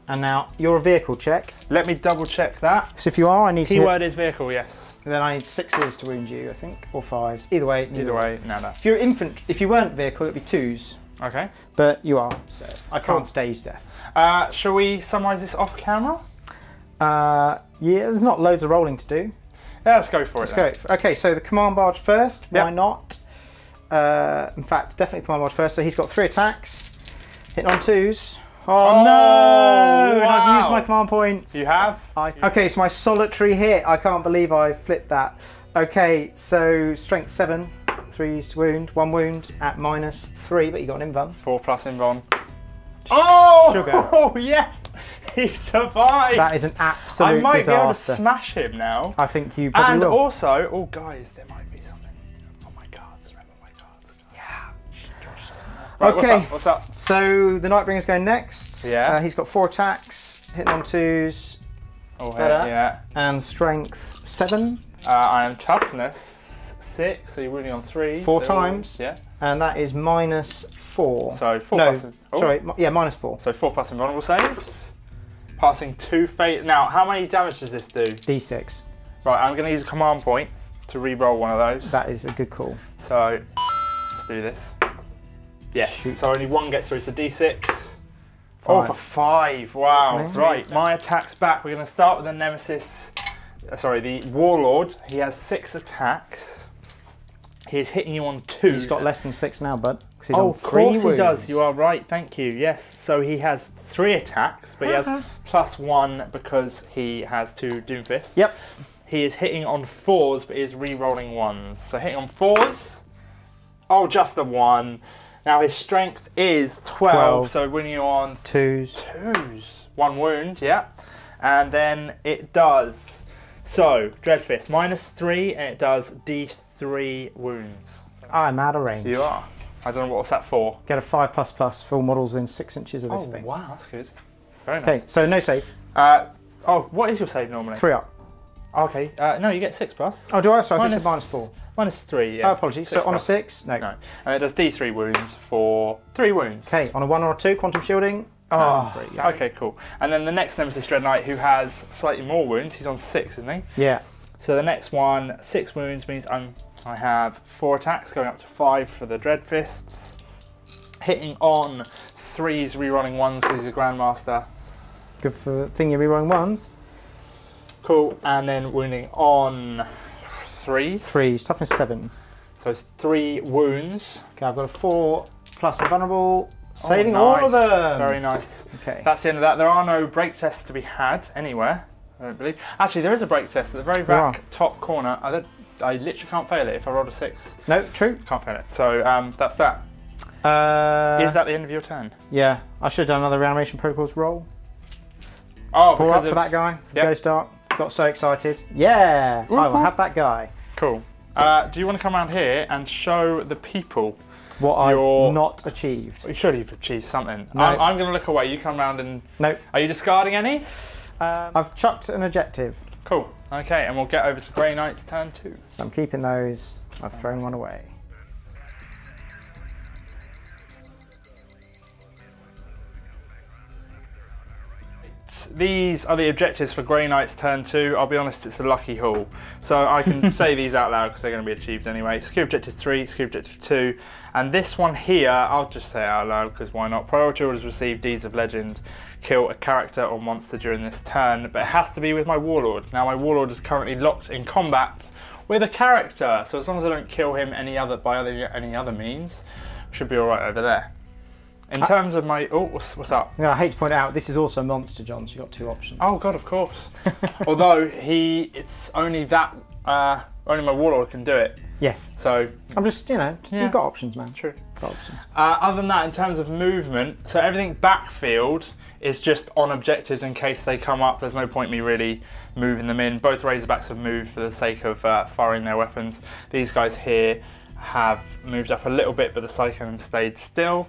And now you're a vehicle check.
Let me double check that.
So if you are, I need to
Keyword is vehicle, yes.
Then I need 6s to wound you, I think, or 5s. Either way.
Either way, no.
If you're if you weren't vehicle, it'd be 2s.
Okay.
But you are, so I can't stage death.
Shall we summarise this off camera?
Yeah, there's not loads of rolling to do.
Yeah, let's go for it.
Let's go. Okay, so the command barge first.
Yep.
Why not? In fact, definitely command barge first. So he's got 3 attacks, hitting on 2s. Oh no!
Wow.
I've used my command points.
You have?
Okay, so my solitary hit. I can't believe I flipped that. Okay, so strength 7, 3s to wound, 1 wound at -3, but you got an invuln.
4 plus invuln. Oh!
Sugar.
Oh yes! He survived!
That is an absolute
I might
disaster.
be able to smash him now.
I think you probably
and
will.
also, oh guys, there might be something on my cards. Remember my cards. Yeah. Josh doesn't know. Right,
Okay.
What's up?
So the Nightbringer's going next.
Yeah.
He's got 4 attacks, hitting on 2s.
Oh,
better.
yeah.
And strength 7.
I am toughness 6, so you're wounding on 3.
4
so,
times.
Yeah.
And that is -4.
So 4
no,
plus. Oh.
sorry, yeah, -4.
So 4 plus invulnerable saves. Passing 2 fate. Now, how many damage does this do?
D6.
Right, I'm going to use a command point to re-roll one of those.
That is a good call.
So let's do this. Yes.
Shoot.
So only 1 gets through. So D6.
5.
Oh, for 5. Wow.
Nice.
Right. My attack's back. We're going to start with the Nemesis. Sorry, the Warlord. He has 6 attacks. He is hitting you on 2.
He's got less than 6 now, bud. He's
Oh,
on
of course he
wounds.
does. You are right. Thank you. Yes. So he has 3 attacks, but he has +1 because he has 2 Doomfists.
Yep.
He is hitting on 4s, but he is re-rolling 1s. So hitting on 4s. Oh, just a 1. Now his strength is 12, so when you're on
2s.
1 wound, yeah. And then it does. So Dreadfist -3, and it does D3 wounds.
I'm out of range.
You are. I don't know what's that for.
Get a 5++ for all models within 6 inches of this thing.
Wow, that's good. Very nice.
Okay, so no save.
Oh, what is your save normally?
3 up.
Okay, no, you get 6 plus.
Oh, do I? So I think it's -4.
-3, yeah.
Oh, apologies. So on a 6? No.
No. And it does D3 wounds for 3 wounds.
Okay, on a 1 or a 2, quantum shielding. Oh, 3, yeah.
Okay, cool. And then the next Nemesis Dreadknight, who has slightly more wounds, he's on 6, isn't he?
Yeah.
So the next one, 6 wounds means I have 4 attacks, going up to 5 for the Dreadfists. Hitting on 3s, rerolling 1s, so he's a Grandmaster.
Good for thing you're rerolling 1s.
Cool. And then wounding on 3s.
3s, toughness 7.
So 3 wounds.
Okay, I've got a 4+ invulnerable, saving all of them.
Very nice.
Okay.
That's the end of that. There are no break tests to be had anywhere, I don't believe. Actually, there is a break test at the very back top corner. I literally can't fail it if I rolled a 6.
No, true.
Can't fail it. So that's that. Is that the end of your turn?
Yeah, I should have done another reanimation protocols roll.
Oh,
4 up for that guy, for the Ghost Arc. Got so excited. Yeah, I will have that guy.
Cool. Do you want to come around here and show the people
what I've not achieved?
You should have achieved something.
No.
I'm going to look away. You come around and...
No.
Are you discarding any?
I've chucked an objective.
Cool. Okay, and we'll get over to Grey Knight's turn 2.
So I'm keeping those. I've thrown one away.
These are the objectives for Grey Knight's turn 2. I'll be honest, it's a lucky haul. So I can say these out loud because they're going to be achieved anyway. Secure objective 3, secure objective 2. And this one here, I'll just say it out loud because why not? Priority orders receive Deeds of Legend. Kill a character or monster during this turn. But it has to be with my Warlord. Now my Warlord is currently locked in combat with a character. So as long as I don't kill him by any other means, should be alright over there. In terms of my... Oh, what's up?
Yeah, I hate to point out, this is also a monster, John, so you've got 2 options.
Oh, God, of course. Although, it's only that... only my Warlord can do it.
Yes.
So
I'm just, you know, you've got options, man.
True.
Got options.
Other than that, in terms of movement, so everything backfield is just on objectives in case they come up. There's no point me really moving them in. Both Razorbacks have moved for the sake of firing their weapons. These guys here have moved up a little bit, but the Cyclone stayed still.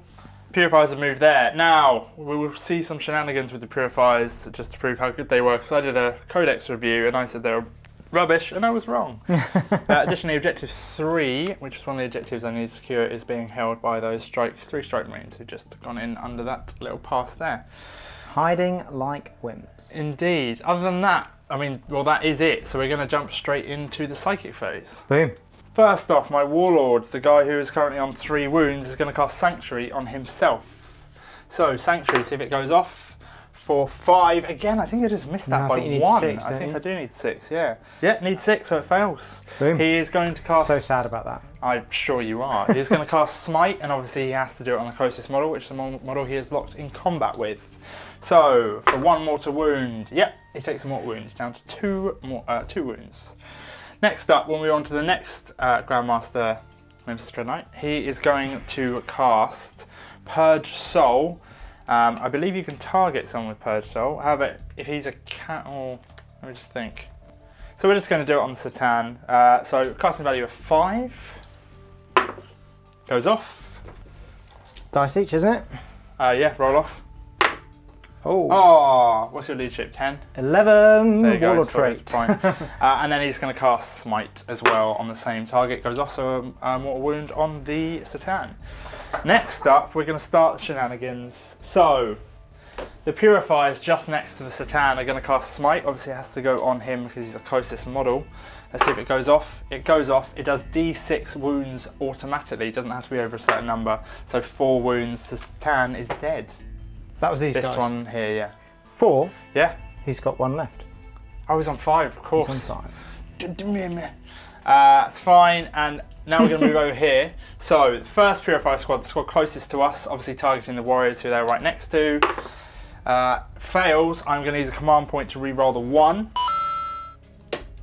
Purifiers have moved there. Now, we will see some shenanigans with the Purifiers just to prove how good they were, because I did a codex review and I said they were rubbish, and I was wrong. Additionally, objective 3, which is one of the objectives I need to secure, is being held by those 3 strike marines who've just gone in under that little pass there.
Hiding like wimps.
Indeed. Other than that, I mean, well, that is it. So we're going to jump straight into the psychic phase.
Boom.
First off, my Warlord, the guy who is currently on 3 wounds, is going to cast Sanctuary on himself. So, Sanctuary, see if it goes off. For 5. Again, I think I just missed that by 1.
6,
I think I do need 6, yeah. Yeah, need 6, so it fails.
Boom.
He is going to cast...
So sad about that.
I'm sure you are. He's going to cast Smite, and obviously he has to do it on the closest model, which is the model he is locked in combat with. So, for 1 mortal wound, yep, he takes a mortal wound. He's down to 2 wounds. Next up, when we're on to the next Grandmaster, Nemesis Dreadknight, he is going to cast Purge Soul. I believe you can target someone with Purge Soul. However, if he's a cat, oh, let me just think. So we're just going to do it on the Satan. So casting value of 5 goes off.
Dice each, isn't it?
Yeah, roll off.
Oh,
what's your leadership? 10.
11.
There you go.
Warlord
Sorry,
trait.
fine. And then he's going to cast Smite as well on the same target. Goes off, so a mortal wound on the Satan. Next up, we're going to start the shenanigans. So, the Purifiers just next to the Satan are going to cast Smite. Obviously it has to go on him because he's the closest model. Let's see if it goes off. It goes off. It does D6 wounds automatically. It doesn't have to be over a certain number. So 4 wounds. The Satan is dead.
That was these guys?
This one here, yeah.
4?
Yeah.
He's got 1 left.
Oh, he's on 5, of course.
He's on 5.
It's fine, and now we're going to move over here. So, the first Purifier squad, the squad closest to us, obviously targeting the warriors who they're right next to. Fails, I'm going to use a command point to re-roll the 1.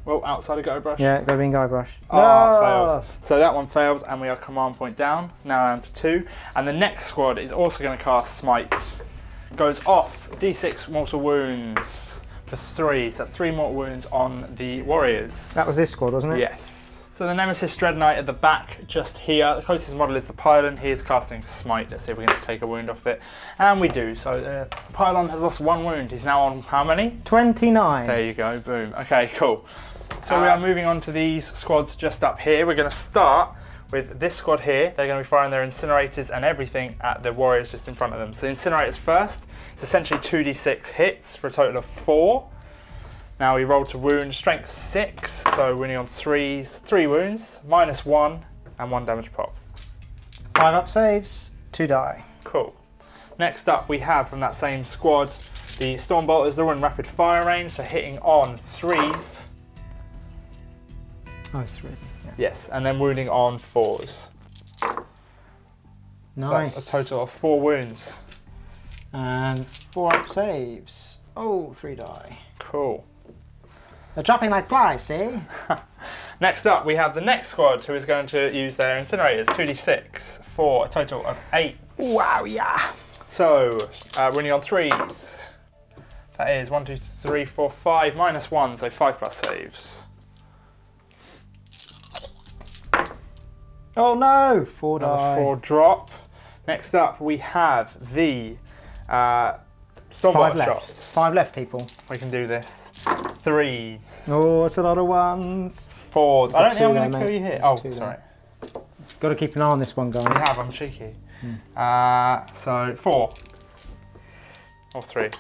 Well, outside of Guybrush.
Yeah, go being Guybrush.
No! Fails. So that one fails, and we are command point down, now down to 2. And the next squad is also going to cast Smite. Goes off, D6 mortal wounds for 3. So that's 3 mortal wounds on the warriors.
That was this squad, wasn't it?
Yes. So the Nemesis Dreadknight at the back, just here. The closest model is the Pylon. He is casting Smite. Let's see if we can just take a wound off it. And we do. So the Pylon has lost 1 wound. He's now on how many?
29.
There you go. Boom. Okay, cool. So we are moving on to these squads just up here. We're going to start with this squad here. They're going to be firing their incinerators and everything at the warriors just in front of them. So the incinerators first. It's essentially 2d6 hits for a total of 4. Now we roll to wound, strength 6, so winning on 3s, 3 wounds, -1, and 1 damage pop.
5 up saves, 2 die.
Cool. Next up we have from that same squad, the Stormbolters. They're all in rapid fire range, so hitting on 3s.
Oh, it's 3. Yeah.
Yes, and then wounding on 4s.
Nice.
So that's a total of 4 wounds.
And 4 up saves. Oh, 3 die.
Cool.
They're dropping like flies, see?
Next up, we have the next squad who is going to use their incinerators, 2d6, for a total of 8.
Wow, yeah.
So, winning on 3s. That is 1, 2, 3, 4, 5, -1, so 5+ saves.
Oh no, 4 die.
Another 4 drop. Next up, we have the Stormbolter shots.
5 left, people.
We can do this. 3s.
Oh, it's a lot of 1s.
4s. I don't think I'm going to
there,
kill you here.
There's
Oh,
2
sorry.
Got to keep an eye on this one, guys.
I have, I'm cheeky. So 4. Or 3.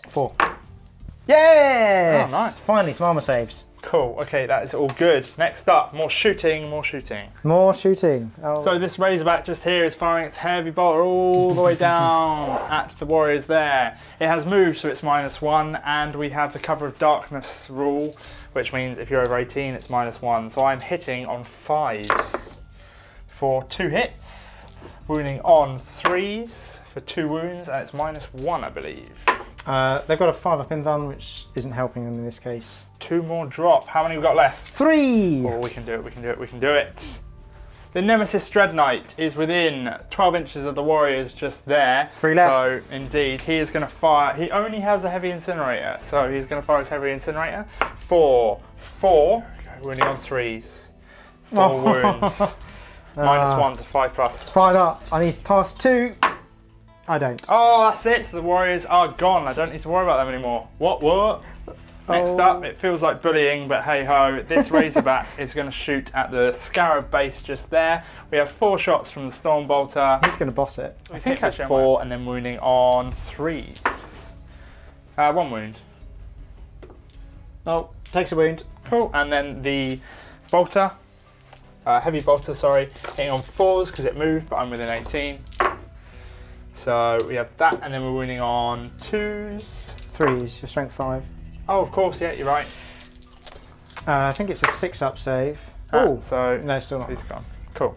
4. Yes!
Oh, nice.
Finally, some armor saves.
Cool, okay, that is all good. Next up, more shooting, more shooting.
More shooting. Oh.
So this Razorback just here is firing its heavy bolter all the way down at the warriors there. It has moved, so it's -1, and we have the cover of darkness rule, which means if you're over 18, it's -1. So I'm hitting on 5s for 2 hits, wounding on 3s for 2 wounds, and it's -1, I believe.
They've got a 5-up invuln, which isn't helping them in this case.
2 more drop. How many we got left?
3!
Oh, we can do it, we can do it, we can do it. The Nemesis Dreadknight is within 12 inches of the warriors just there.
3 left.
So, indeed, he is going to fire. He only has a heavy incinerator, so he's going to fire his heavy incinerator. 4. We're only on 3s. 4 wounds. -1 to 5+.
5 up. I need to pass 2. I don't.
Oh, that's it. So the warriors are gone. I don't need to worry about them anymore. What? Next up, it feels like bullying, but hey ho, this Razorback is going to shoot at the Scarab base just there. We have 4 shots from the Storm Bolter.
He's going to boss it.
I think actually 4 and then wounding on 3s. 1 wound.
Oh, takes a wound.
Cool. And then the Bolter, heavy Bolter, sorry, hitting on 4s because it moved, but I'm within 18. So we have that, and then we're wounding on 2s.
3s, your strength 5.
Oh, of course, yeah, you're right.
I think it's a 6-up save.
Oh, so
no, still not.
He's gone. Cool.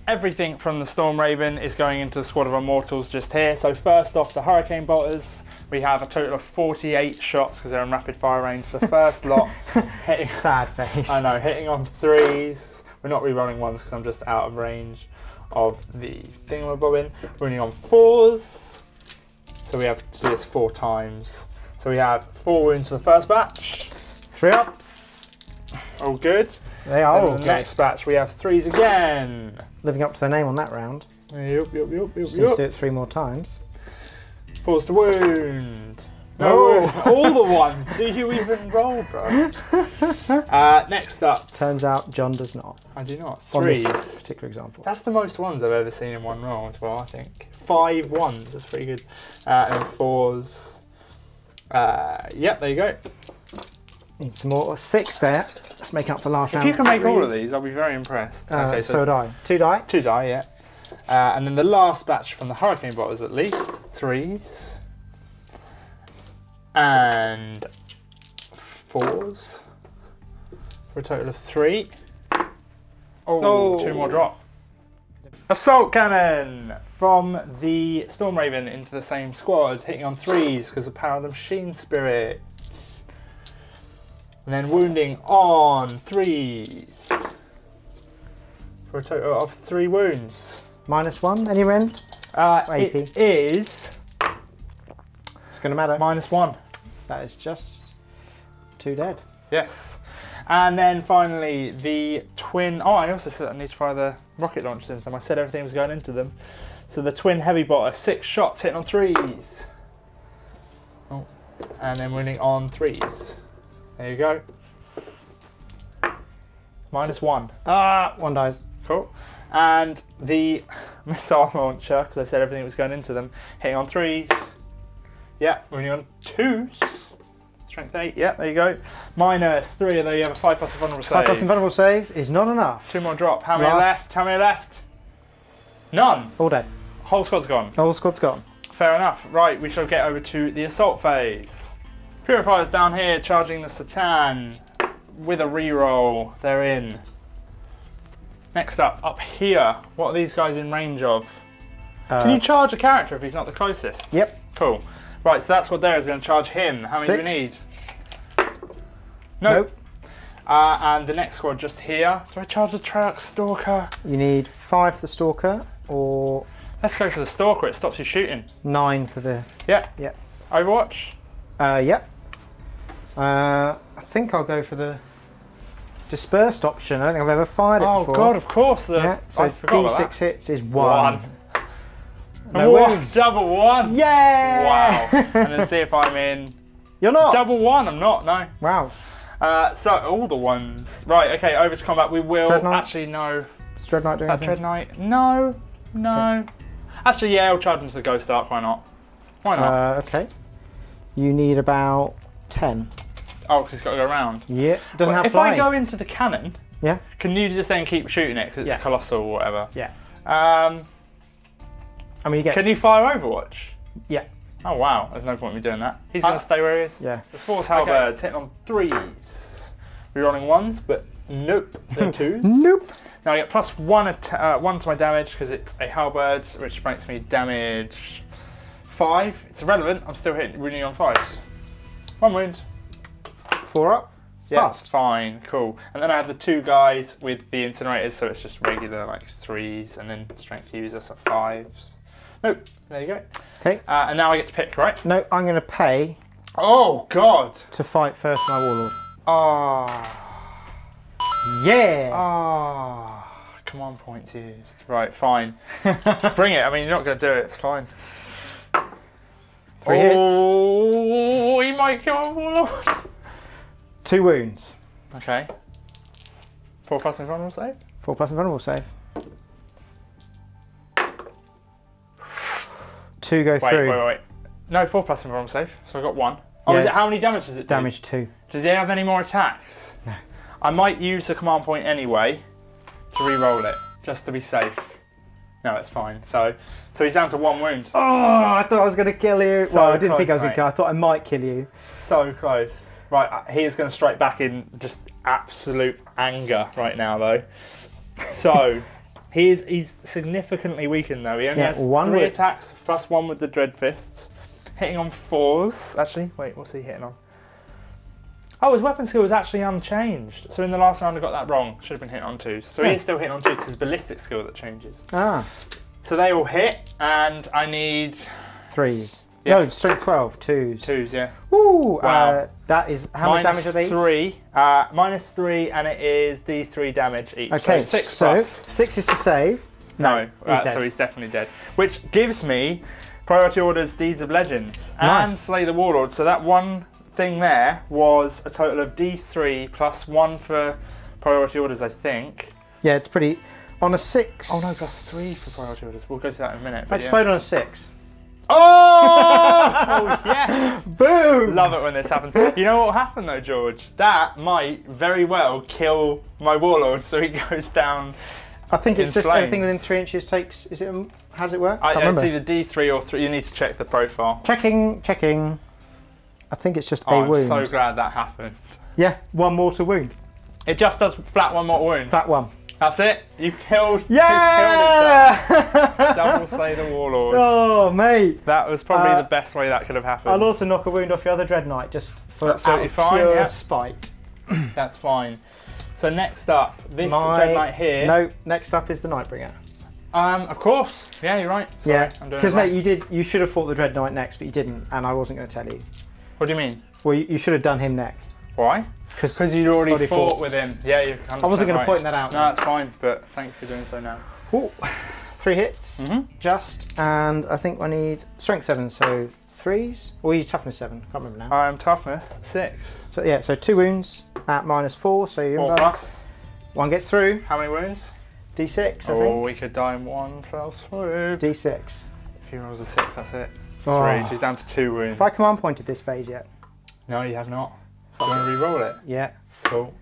Everything from the Storm Raven is going into the squad of Immortals just here. So first off, the Hurricane Bolters. We have a total of 48 shots because they're in rapid fire range. The first lot hitting.
Sad face.
I know, hitting on 3s. We're not re-rolling 1s because I'm just out of range of the thingamabobbin. We're only on 4s. So we have to do this 4 times. So we have 4 wounds for the first batch.
3 ups.
All good.
They are all
the
good.
Next batch we have 3s again.
Living up to their name on that round.
Yep.
Just need to do it 3 more times.
4's to wound. No, all the ones. Do you even roll, bro? Next up.
Turns out John does not.
I do not. 3s.
On this particular example.
That's the most ones I've ever seen in one roll as well, I think. 5 1s, that's pretty good. And 4s. Yep, there you go.
Need some more. 6 there. Let's make up for last round.
If you can make all of these, I'll be very impressed. Okay,
so would I. 2 die.
2 die, yeah. And then the last batch from the Hurricane Bolters at least. 3s. And 4s. For a total of 3. Oh, 2 more drop. Assault Cannon from the Storm Raven into the same squad, hitting on 3s because of the power of the Machine Spirit. And then wounding on 3s for a total of 3 wounds.
-1, any rend?
It is.
It's going to matter.
-1.
That is just 2 dead.
Yes. And then finally the twin. Oh, I also said I need to fire the rocket launchers into them. I said everything was going into them. So the twin heavy botter, 6 shots hitting on 3s. Oh, and then winning on 3s. There you go. -1.
1 dies.
Cool. And the missile launcher, because I said everything was going into them, hitting on 3s. Yeah, winning on 2s. Strength 8, yeah, there you go. -3, although you have a 5+ invulnerable save.
5+ invulnerable save is not enough.
2 more drop. How many left? How many left? None.
All dead.
Whole squad's gone.
Whole squad's gone.
Fair enough. Right, we shall get over to the assault phase. Purifiers down here charging the Satan with a reroll. They're in. Next up here, what are these guys in range of? Can you charge a character if he's not the closest?
Yep.
Cool. Right, so that squad there is going to charge him. How many
6.
do we need? Nope. And the next squad just here. Do I charge the Treyarch Stalker?
You need 5 for the Stalker, or...
Let's go for the Stalker, it stops you shooting.
9 for the...
Yeah.
Yep.
Overwatch?
Yep. I think I'll go for the dispersed option. I don't think I've ever fired it before.
Oh god, of course.
Yeah, so D6 hits is 1.
No wounds. Double 1.
Yeah!
Wow. And then see if I'm in.
You're not.
Double 1. I'm not. No.
Wow.
So all the ones. Right. Okay. Over to combat. We will actually no.
Does Dreadknight do anything?
Dreadknight. No. Okay. Actually, yeah. I'll charge into the Ghost Arc. Why not? Why not?
Okay. You need about 10.
Oh, because it's got to go around.
Yeah. It doesn't have
if
flying.
I go into the cannon.
Yeah.
Can you just then keep shooting it because it's colossal or whatever?
Yeah.
I mean, can you fire Overwatch?
Yeah.
Oh wow, there's no point in me doing that. He's going to stay where he is?
Yeah.
The Force Halberds hitting on 3s. Rerolling 1s, but nope, they're 2s.
Nope.
Now I get +1 to my damage because it's a Halberd, which makes me damage 5. It's irrelevant. I'm still wounding on 5s. 1 wound.
4 up.
Yeah,
Fast.
fine, cool. And then I have the 2 guys with the incinerators, so it's just regular like 3s, and then strength users are 5s. Nope, there you go.
Okay.
And now I get to pick, right?
No, I'm going to pay.
Oh God!
To fight first, my warlord.
Ah.
Yeah.
Ah. Command points used. Right, fine. Bring it. I mean, you're not going to do it. It's fine.
3 hits.
Oh, he might kill a warlord.
2 wounds.
Okay. 4+ invulnerable save.
4+ invulnerable save. 2 go through.
Wait. No, 4+ invulnerable save. So I got 1. Oh,
Yeah,
is it, how many damage does it do?
Damage 2.
Does he have any more attacks?
No.
I might use the command point anyway to re-roll it, just to be safe. No, it's fine. So he's down to 1 wound.
Oh, I thought I was going to kill you.
So
well, I didn't think I was
close,
going to kill. I thought I might kill you.
So close. Right, he is going to strike back in just absolute anger right now, though. So he's significantly weakened though. He only has 3 attacks plus 1 with the Dread Fists, hitting on 4s. Actually, wait, what's he hitting on? Oh, his weapon skill is actually unchanged. So in the last round I got that wrong. Should have been hitting on 2s. So he is still hitting on 2s. It's his ballistic skill that changes. Ah. So they all hit, and I need
3s.
Yes.
No, strength 12, 2s.
2s, yeah.
Ooh,
wow.
That is, how much damage are they?
-3, and it is D3 damage each.
Okay,
so 6
so 6 is to save.
No,
he's dead.
So he's definitely dead. Which gives me Priority Orders, Deeds of Legends,
nice.
and Slay the Warlord. So that one thing there was a total of D3 plus 1 for Priority Orders, I think.
Yeah, it's pretty. On a 6.
Oh no, +3 for Priority Orders. We'll go through that in a minute.
Explode on a 6.
Oh! Oh yes!
Boom!
Love it when this happens. You know what will happen though, George? That might very well kill my Warlord, so he goes down.
I think it's just
flames.
anything within 3 inches takes. Is it? How does it work?
It's either D3 or 3. You need to check the profile.
Checking. I think it's just a wound.
I'm so glad that happened.
Yeah, 1 mortar wound.
It just does flat 1 mortar wound.
Flat 1.
That's it. You killed.
Yeah!
You killed it. Double Slay the Warlord.
Oh, mate.
That was probably the best way that could have happened.
I'll also knock a wound off your other Dreadknight just for
absolutely fine,
pure spite.
That's fine. So next up, this Dreadknight here.
No, next up is the Nightbringer.
Of course. Yeah, you're right. Sorry,
yeah,
I'm doing
because mate, you should have fought the Dreadknight next, but you didn't, and I wasn't going to tell you.
What do you mean?
Well, you should have done him next.
Why? Because you'd already fought with him. Yeah, you're 100%
I wasn't going
right.
to point that out.
No, that's fine, but thank you for doing so now.
Ooh, 3 hits, just, and I think I need strength 7, so 3s. Or are you toughness 7? Can't remember now.
I'm toughness 6.
So yeah, so 2 wounds at -4, so you're
4 plus.
1 gets through.
How many wounds?
D6, I think.
Oh, we could die in 1 fell swoop.
D6.
If he rolls a 6, that's it. 3,
Oh.
so he's down to 2 wounds.
Have I command pointed this phase yet?
No, you have not. Do you want to re-roll it?
Yeah.
Cool.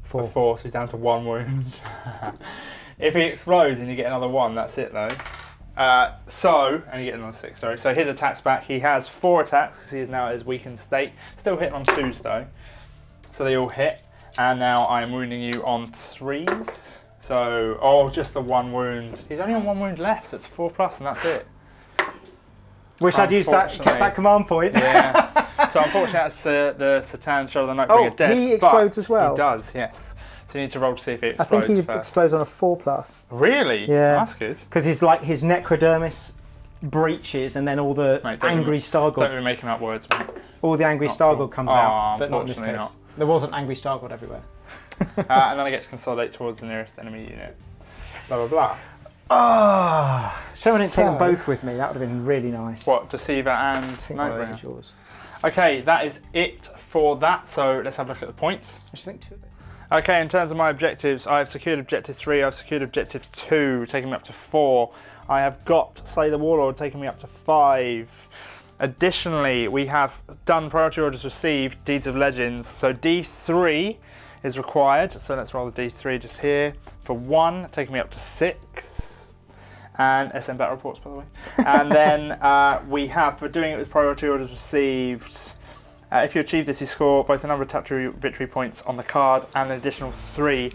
4.
4, so he's down to 1 wound. If he explodes and you get another 1, that's it though. And you get another 6, sorry. So his attack's back. He has 4 attacks because he is now at his weakened state. Still hitting on 2s though. So they all hit. And now I'm wounding you on 3s. So, just the 1 wound. He's only on 1 wound left, so it's 4 plus and that's it.
Wish I'd used that, kept that command point.
Yeah. So unfortunately that's the Satan Shadow of the Nightbringer dead.
He explodes as well?
He does, yes. So you need to roll to see if he explodes
I think he
first.
explodes on a 4 plus.
Really?
Yeah.
Oh, that's good.
Because his necrodermis breaches and then all the angry Stargod.
Don't be making up words, mate.
All the angry Stargod comes out, but not in this case.
Not.
There wasn't angry Stargod everywhere.
And then I get to consolidate towards the nearest enemy unit. Blah, blah, blah.
Ah, shame I didn't take them both with me. That would have been really nice.
What, Deceiver and
Nightbringer? Yours.
Okay, that is it for that. So let's have a look at the points.
I should think 2 of it.
Okay, in terms of my objectives, I've secured objective 3, I've secured objective 2, taking me up to 4. I have got Slay the Warlord, taking me up to 5. Additionally, we have done Priority Orders received, Deeds of Legends. So D3 is required, so let's roll the D3 just here. For 1, taking me up to 6. And SM Battle Reports, by the way. And then we have, for doing it with Priority Orders received, if you achieve this, you score both the number of tactical victory points on the card and an additional 3,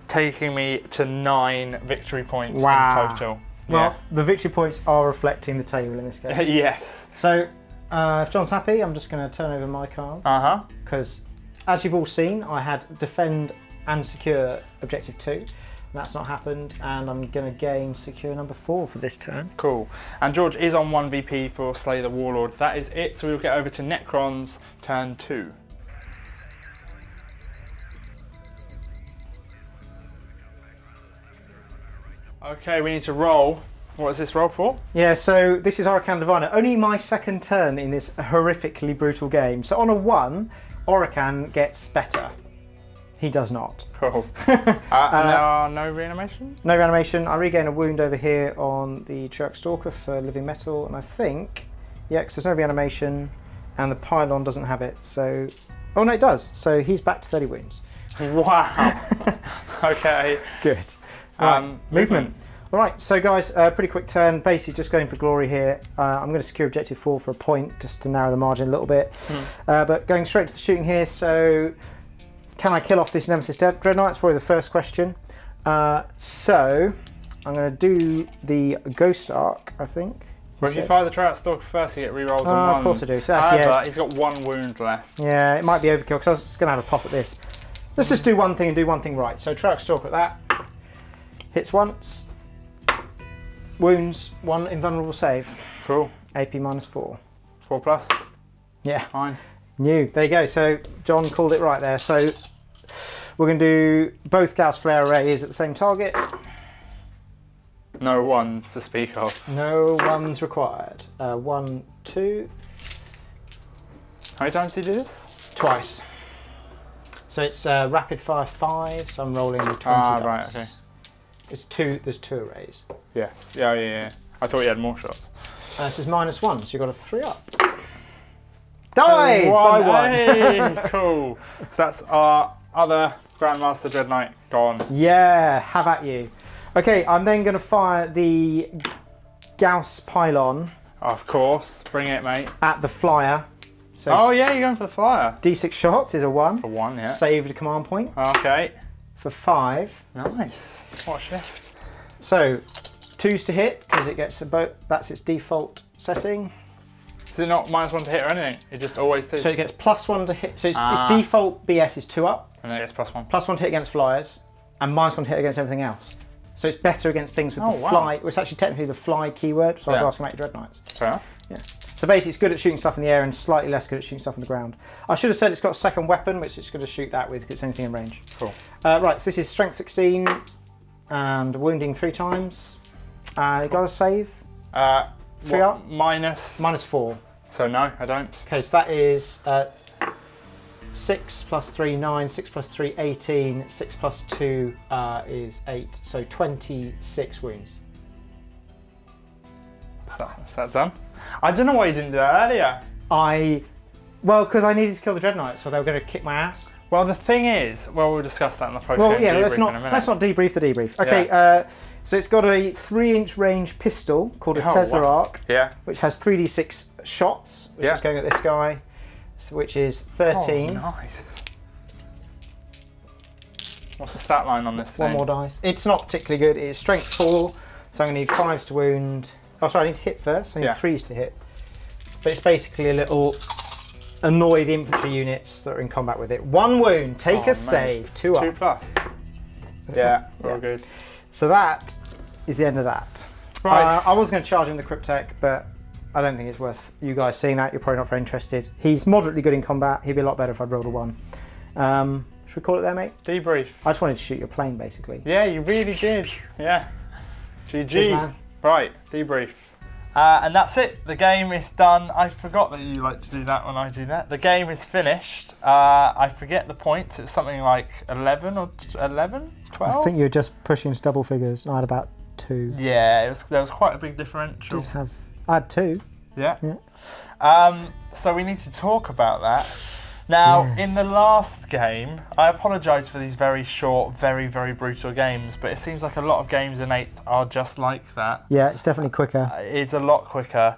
taking me to 9 victory points in total.
Well, the victory points are reflecting the table in this case.
Yes.
So, if John's happy, I'm just going to turn over my cards. Because, as you've all seen, I had defend and secure objective 2. And that's not happened, and I'm going to gain secure number 4 for this turn.
Cool. And George is on 1 VP for Slay the Warlord. That is it. So we'll get over to Necrons, turn 2. Okay, we need to roll. What is this roll for?
Yeah, so this is Oracan Diviner. Only my second turn in this horrifically brutal game. So on a 1, Oracan gets better. He does not.
Cool. No reanimation?
No reanimation. I regain a wound over here on the Church Stalker for living metal, and I think, yeah, because there's no reanimation, and the Pylon doesn't have it. So, oh no, it does. So he's back to 30 wounds.
Wow. Okay.
Good. Right, movement. All right, so guys, pretty quick turn. Basically, just going for glory here. I'm going to secure objective 4 for a point, just to narrow the margin a little bit. But going straight to the shooting here. So, can I kill off this Nemesis Dreadknight? It's probably the first question. So, I'm going to do the Ghost Arc, I think.
Well, if you fire the Trout Stalker first, you get rerolls on 1.
Of course I do. So that's,
he's got 1 wound left.
Yeah, it might be overkill because I was just going to have a pop at this. Let's just do one thing and do one thing right. So, Trout Stalker at that. Hits once. Wounds, 1 invulnerable save.
Cool.
AP -4.
4 plus?
Yeah.
Fine.
New. There you go. So John called it right there. So we're going to do both Gauss Flare Arrays at the same target.
No ones to speak of.
No ones required. 1, 2.
How many times did you do this?
Twice. So it's rapid fire 5. So I'm rolling 20 dice.
Right. Okay.
It's 2. There's 2 arrays.
Yes. Yeah. I thought you had more shots.
This is -1, so you've got a 3 up. Dies by 1.
Hey, cool. So that's our other Grandmaster Dreadknight gone.
Yeah, have at you. Okay, I'm then going to fire the Gauss Pylon.
Of course. Bring it, mate.
At the flyer. So
oh, yeah, you're going for the flyer.
D6 shots is a 1.
For 1, yeah.
Saved a command point.
Okay.
For 5.
Nice. What a shift.
So, 2's to hit, because it gets a boat. That's its default setting.
Is it not -1 to hit or anything? It just always 2?
So it gets +1 to hit. So its default BS is 2 up.
And then it gets +1.
+1 to hit against flyers, and -1 to hit against everything else. So it's better against things with the fly. Well, it's actually technically the fly keyword, so I was asking about your Dreadknights.
Fair enough.
Yeah. So basically it's good at shooting stuff in the air and slightly less good at shooting stuff on the ground. I should have said it's got a second weapon, which it's going to shoot that with because it's anything in range.
Cool.
Right, so this is strength 16 and wounding 3 times. You got a save? 3 up? -4.
So no, I don't.
Okay, so that is 6 plus 3, 9, 6 plus 3, 18, 6 plus 2 is 8, so 26 wounds.
Is that done? I don't know why you didn't do that earlier.
Well, because I needed to kill the Dreadknight, so they were going to kick my ass.
Well, the thing is, we'll discuss that in the post-game
Well, yeah, let's
in a minute.
not debrief the debrief. Okay, so it's got a 3-inch range pistol called a Tesseract, which has 3d6 shots, which is going at this guy, which is 13.
Oh, nice. What's the stat line on this thing?
1 more dice. It's not particularly good. It's strength 4, so I'm going to need 5s to wound. Oh, sorry, I need to hit first. I need 3s to hit. But it's basically a little annoy the infantry units that are in combat with it. 1 wound, take a save, 2 up.
2 plus. Yeah, all good.
So that is the end of that. Right. I was going to charge him the Cryptek, but I don't think it's worth you guys seeing that. You're probably not very interested. He's moderately good in combat. He'd be a lot better if I'd rolled a 1. Should we call it there, mate?
Debrief.
I just wanted to shoot your plane, basically.
Yeah, you really did. Yeah. GG. Right, debrief. And that's it. The game is done. I forgot that you like to do that when I do that. The game is finished. I forget the points. It was something like 11 or 11, 12?
I think you were just pushing into double figures. I had about 2.
Yeah, there was quite a big differential.
I had 2.
Yeah. So we need to talk about that. Now, in the last game, I apologise for these very short, very, very brutal games, but it seems like a lot of games in 8th are just like that.
Yeah, it's definitely quicker.
It's a lot quicker.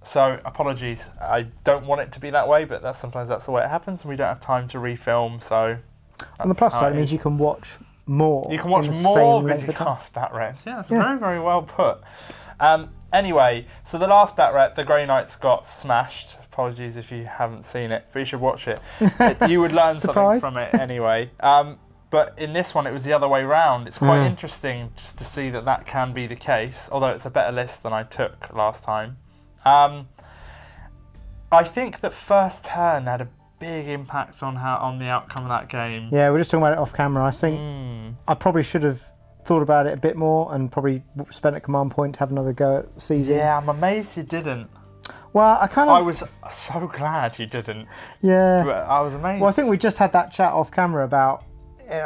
So, apologies. I don't want it to be that way, but sometimes that's the way it happens, and we don't have time to refilm, so...
On the plus side, it means you can watch more.
You can watch more Visicast batreps. Yeah, that's very, very well put. Anyway, so the last batrep, the Grey Knights got smashed. Apologies if you haven't seen it, but you should watch it. You would learn something from it anyway. But in this one, it was the other way round. It's quite interesting just to see that that can be the case, although it's a better list than I took last time. I think that first turn had a big impact on the outcome of that game.
Yeah, we're just talking about it off camera. I think I probably should have thought about it a bit more and probably spent a command point to have another go at seizing.
Yeah, I'm amazed you didn't.
Well, I
was so glad you didn't.
Yeah.
But I was amazed.
Well, I think we just had that chat off camera about,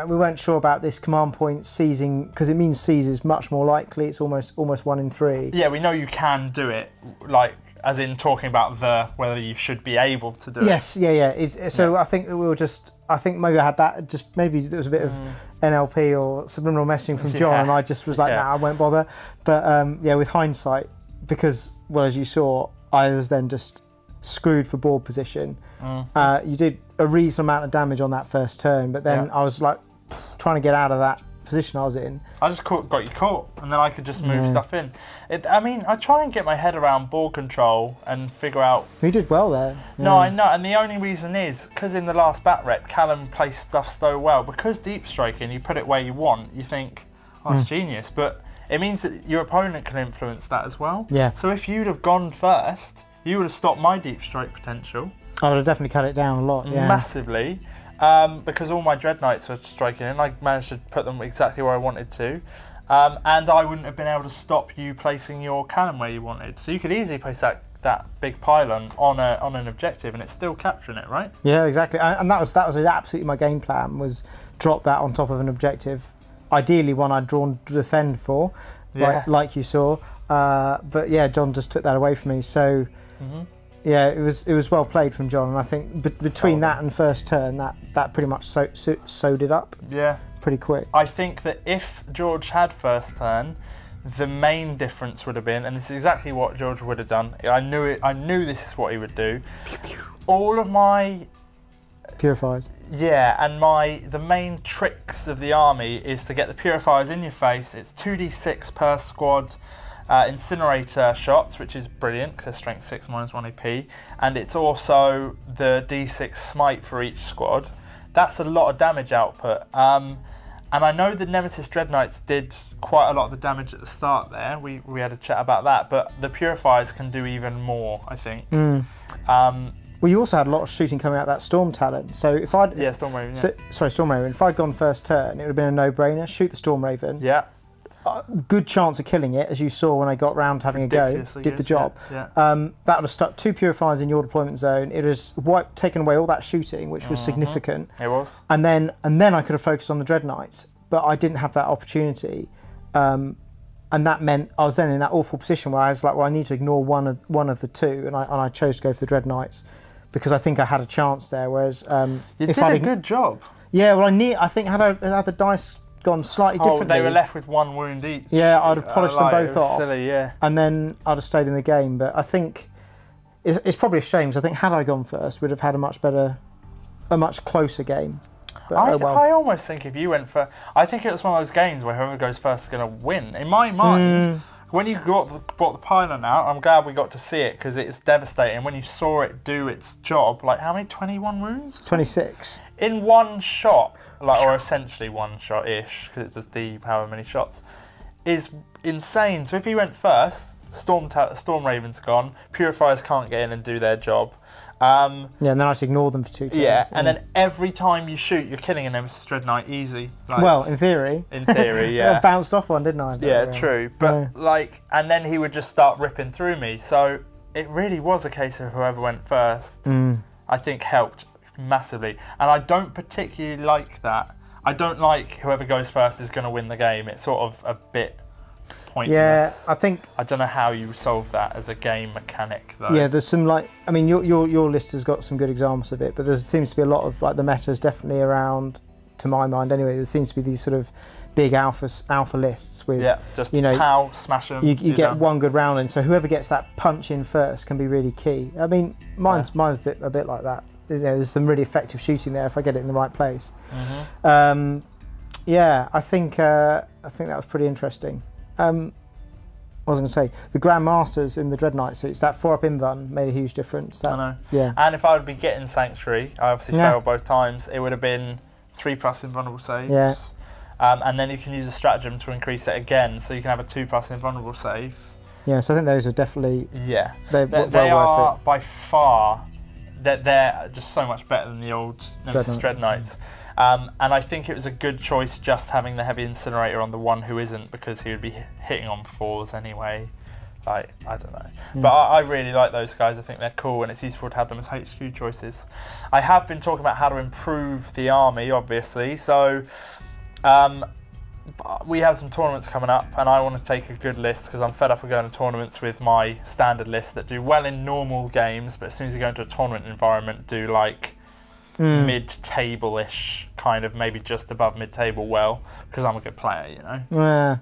we weren't sure about this command point seizing, because it means seize is much more likely. It's almost 1 in 3.
Yeah, we know you can do it, like, as in talking about whether you should be able to do it.
Yes, yeah. So I think we were I think maybe I had that, just maybe there was a bit of NLP or subliminal messaging from John, and I just was like, nah, I won't bother. But yeah, with hindsight, because, well, as you saw, I was then just screwed for board position. You did a reasonable amount of damage on that first turn, but then I was like trying to get out of that position I was in.
I just got you caught, and then I could just move stuff in. I mean, I try and get my head around board control and figure out...
You did well there. Yeah.
No, I know, and the only reason is, because in the last batrep, Callum placed stuff so well, because deep striking, you put it where you want, you think, oh, it's genius, but it means that your opponent can influence that as well.
Yeah.
So if you'd have gone first, you would have stopped my deep strike potential.
I would have definitely cut it down a lot, yeah.
Massively. Because all my Dreadknights were striking in, I managed to put them exactly where I wanted to. And I wouldn't have been able to stop you placing your cannon where you wanted. So you could easily place that big pylon on an objective and it's still capturing it, right? Yeah,
exactly. And that was absolutely my game plan, was drop that on top of an objective. Ideally one I'd drawn to defend for, like you saw. But yeah, John just took that away from me. So yeah, it was well played from John, and I think between that and first turn, that pretty much sewed it up. Yeah. Pretty quick.
I think that if George had first turn, the main difference would have been, and this is exactly what George would have done. I knew it. I knew this is what he would do. All of my
purifiers.
Yeah, and the main tricks of the army is to get the purifiers in your face. It's 2d6 per squad. Incinerator shots, which is brilliant because they're strength 6 -1 AP, and it's also the d6 smite for each squad. That's a lot of damage output. And I know the Nemesis Dreadknights did quite a lot of the damage at the start there. We had a chat about that, but the purifiers can do even more, I think.
Well, you also had a lot of shooting coming out of that Storm Talon. So if I'd...
Yeah, Storm Raven,
sorry, Storm Raven. If I'd gone first turn, it would have been a no-brainer. Shoot the Storm Raven.
Yeah.
Good chance of killing it, as you saw when I got round to having a go. Did the job.
Yeah.
That would have stuck 2 purifiers in your deployment zone. It has taken away all that shooting, which was significant.
It was.
And then I could have focused on the Dreadknights, but I didn't have that opportunity. And that meant I was then in that awful position where I was like, well, I need to ignore one of the two, and I chose to go for the Dreadknights because I think I had a chance there. Whereas
you did a good job.
Yeah, well, I think had the dice gone slightly differently.
They were left with 1 wound each.
Yeah, I'd have polished them both off.
Silly, yeah.
And then I'd have stayed in the game. But I think it's probably a shame, because I think had I gone first, we'd have had a much closer game. But,
I almost think if you went for, I think it was one of those games where whoever goes first is going to win. In my mind, when you brought the pylon out, I'm glad we got to see it because it's devastating. When you saw it do its job, like how many, 21 wounds?
26.
In one shot. Or essentially one shot-ish, because it does however many shots, is insane. So if he went first, Storm Raven's gone, Purifiers can't get in and do their job.
Yeah, and then I just ignore them for 2 turns.
Yeah, and then every time you shoot, you're killing a Nemesis Dreadknight easy.
Well, in theory.
In theory, yeah.
I bounced off one, didn't I?
Yeah, true. But and then he would just start ripping through me. So it really was a case of whoever went first, I think helped massively, and I don't particularly like that. I don't like whoever goes first is going to win the game. It's sort of a bit pointless.
Yeah,
I don't know how you solve that as a game mechanic though.
Yeah, there's some I mean your list has got some good examples of it, but there seems to be a lot of the meta's definitely around, to my mind anyway. There seems to be these sort of big alpha lists with
just pow, smash them.
You get done. One good round in, so whoever gets that punch in first can be really key. I mean, mine's a bit like that. There's some really effective shooting there if I get it in the right place. Yeah, I think that was pretty interesting. I was going to say, the Grandmasters in the Dreadknight suits, that 4-up invuln made a huge difference.
I know.
Yeah.
And if I would be getting Sanctuary, I obviously failed both times, it would have been 3+ invulnerable saves. Yeah. And then you can use a stratagem to increase it again, so you can have a 2+ invulnerable save. Yeah,
so I think those are definitely...
Yeah.
They
are,
worth it.
by far, they're just so much better than the old Nemesis Dreadknights. And I think it was a good choice just having the heavy incinerator on the one who isn't, because he would be hitting on 4s anyway. Like, I don't know. But I really like those guys. I think they're cool, and it's useful to have them as HQ choices. I have been talking about how to improve the army, obviously. So we have some tournaments coming up, and I want to take a good list because I'm fed up of going to tournaments with my standard list that do well in normal games, but as soon as you go into a tournament environment, do like mid-table-ish, kind of, maybe just above mid-table well, because I'm a good player, you know.
Yeah.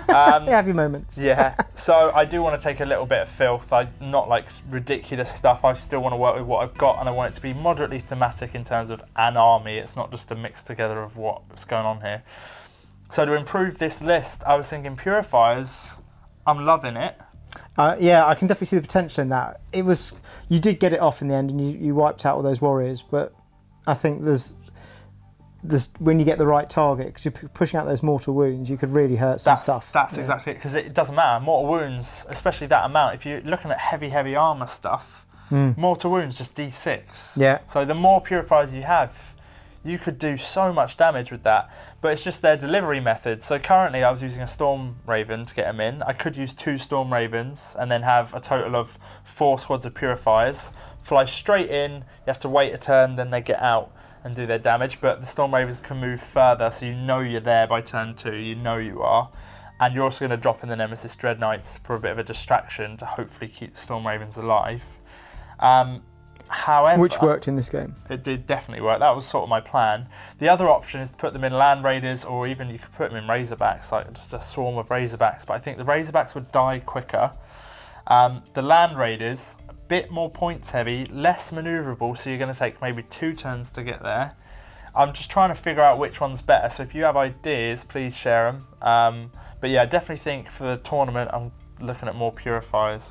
You have your moments.
Yeah, so I do want to take a little bit of filth. Not like ridiculous stuff. I still want to work with what I've got, and I want it to be moderately thematic in terms of an army. It's not just a mix together of what's going on here. So to improve this list, I was thinking purifiers. I'm loving it.
Yeah, I can definitely see the potential in that. You did get it off in the end, and you wiped out all those warriors. But I think there's when you get the right target, because you're pushing out those mortal wounds, you could really hurt some stuff.
That's exactly it, because it doesn't matter. Mortal wounds, especially that amount, if you're looking at heavy armour stuff, mortal wounds just D6.
Yeah.
So the more purifiers you have, you could do so much damage with that. But it's just their delivery method. So currently I was using a Storm Raven to get them in. I could use 2 Storm Ravens and then have a total of 4 squads of purifiers. Fly straight in, you have to wait a turn, then they get out and do their damage, but the Storm Ravens can move further, so you know you're there by turn 2, you know you are. And you're also going to drop in the Nemesis Dreadknights for a bit of a distraction to hopefully keep the Storm Ravens alive. However...
Which worked in this game.
It did definitely work. That was sort of my plan. The other option is to put them in Land Raiders, or even you could put them in Razorbacks, like just a swarm of Razorbacks, but I think the Razorbacks would die quicker. The Land Raiders... bit more points heavy, less manoeuvrable, so you're going to take maybe 2 turns to get there. I'm just trying to figure out which one's better, so if you have ideas, please share them. But yeah, I definitely think for the tournament, I'm looking at more purifiers,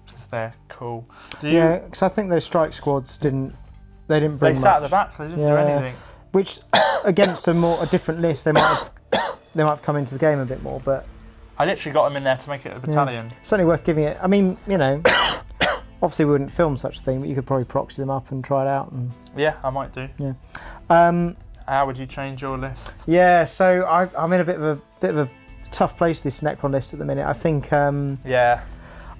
because they're cool.
Yeah, because I think those strike squads didn't bring much.
They sat at the back, they didn't do anything.
Which, against a different list, they might have come into the game a bit more, but...
I literally got them in there to make it a battalion.
Yeah. Certainly worth giving it. I mean, you know... Obviously, we wouldn't film such a thing, but you could probably proxy them up and try it out. And
yeah, I might do.
Yeah.
How would you change your list?
Yeah, so I'm in a bit of a tough place with this Necron list at the minute. I think. I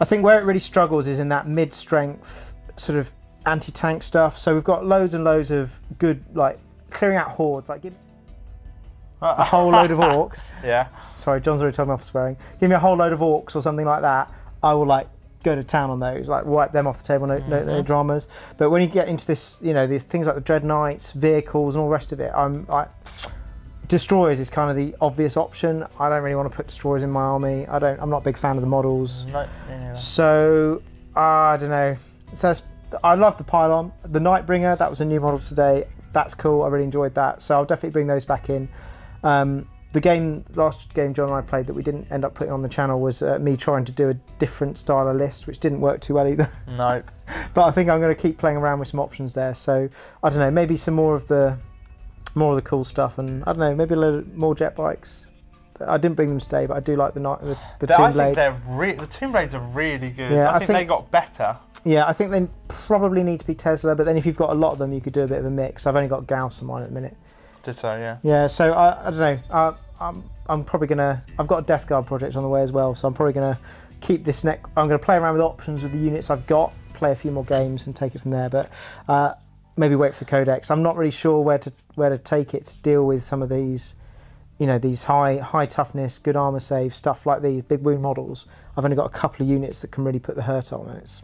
think where it really struggles is in that mid-strength sort of anti-tank stuff. So we've got loads and loads of good, like clearing out hordes. Like give me a whole load of orcs.
Yeah.
Sorry, John's already told me off swearing. Give me a whole load of orcs or something like that. I will like go to town on those, like wipe them off the table, no dramas. But when you get into this, you know, the things like the Dreadknights, vehicles, and all the rest of it, destroyers is kind of the obvious option. I don't really want to put destroyers in my army. I'm not a big fan of the models.
No, yeah.
So I don't know. So I love the Pylon, the Nightbringer. That was a new model today. That's cool. I really enjoyed that. So I'll definitely bring those back in. The last game John and I played that we didn't end up putting on the channel was me trying to do a different style of list, which didn't work too well either.
No.
But I think I'm going to keep playing around with some options there. So I don't know, maybe some more of the cool stuff, and I don't know, maybe a little more jet bikes. I didn't bring them today, but I do like the Tomb Blade.
The Tomb Blades are really good.
Yeah,
I think they got better.
Yeah, I think they probably need to be Tesla, but then if you've got a lot of them, you could do a bit of a mix. I've only got Gauss on mine at the minute.
Ditto, yeah.
Yeah, so I don't know. I'm probably gonna. I've got a Death Guard project on the way as well, so I'm probably gonna keep this I'm gonna play around with options with the units I've got, play a few more games, and take it from there. But maybe wait for the codex. I'm not really sure where to take it to deal with some of these, you know, these high toughness, good armor save stuff like these big wound models. I've only got a couple of units that can really put the hurt on, and it's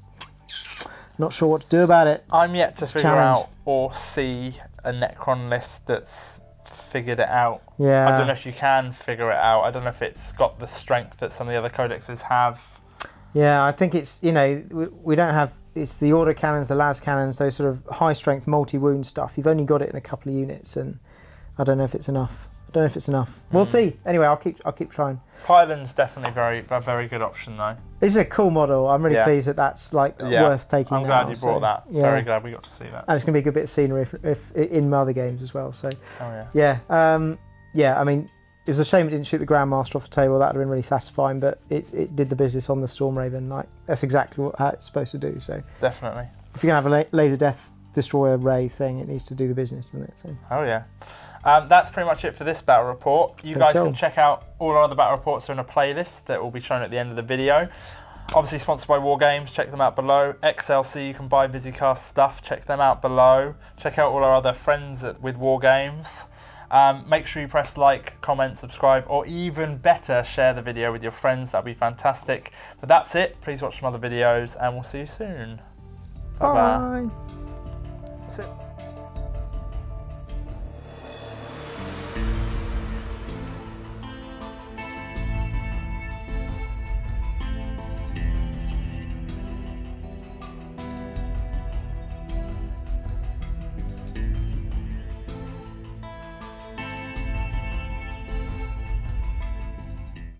not sure what to do about it.
I'm yet to figure out or see a Necron list that's figured it out.
Yeah.
I don't know if you can figure it out. I don't know if it's got the strength that some of the other codexes have.
Yeah, I think it's, you know, we don't have, it's the order cannons, the las cannons, those sort of high strength multi-wound stuff. You've only got it in a couple of units, and I don't know if it's enough. We'll see. Anyway, I'll keep trying.
Pylon's definitely a very good option though.
This is a cool model. I'm really pleased that that's like worth taking.
I'm glad you brought that.
Yeah.
Very glad we got to see that.
And it's going to be a good bit of scenery if in other games as well. So.
Oh yeah.
Yeah. I mean, it was a shame it didn't shoot the Grandmaster off the table. That would have been really satisfying, but it did the business on the Stormraven. Like that's exactly how it's supposed to do. So.
Definitely.
If you're going to have a laser death destroyer ray thing, it needs to do the business, doesn't it? So.
Oh yeah. That's pretty much it for this battle report. You guys can check out all our other battle reports are in a playlist that will be shown at the end of the video. Obviously sponsored by War Games, check them out below. XLC, you can buy Visicast stuff, check them out below. Check out all our other friends with War Games. Make sure you press like, comment, subscribe, or even better, share the video with your friends. That'd be fantastic. But that's it. Please watch some other videos and we'll see you soon. Bye-bye.
That's it.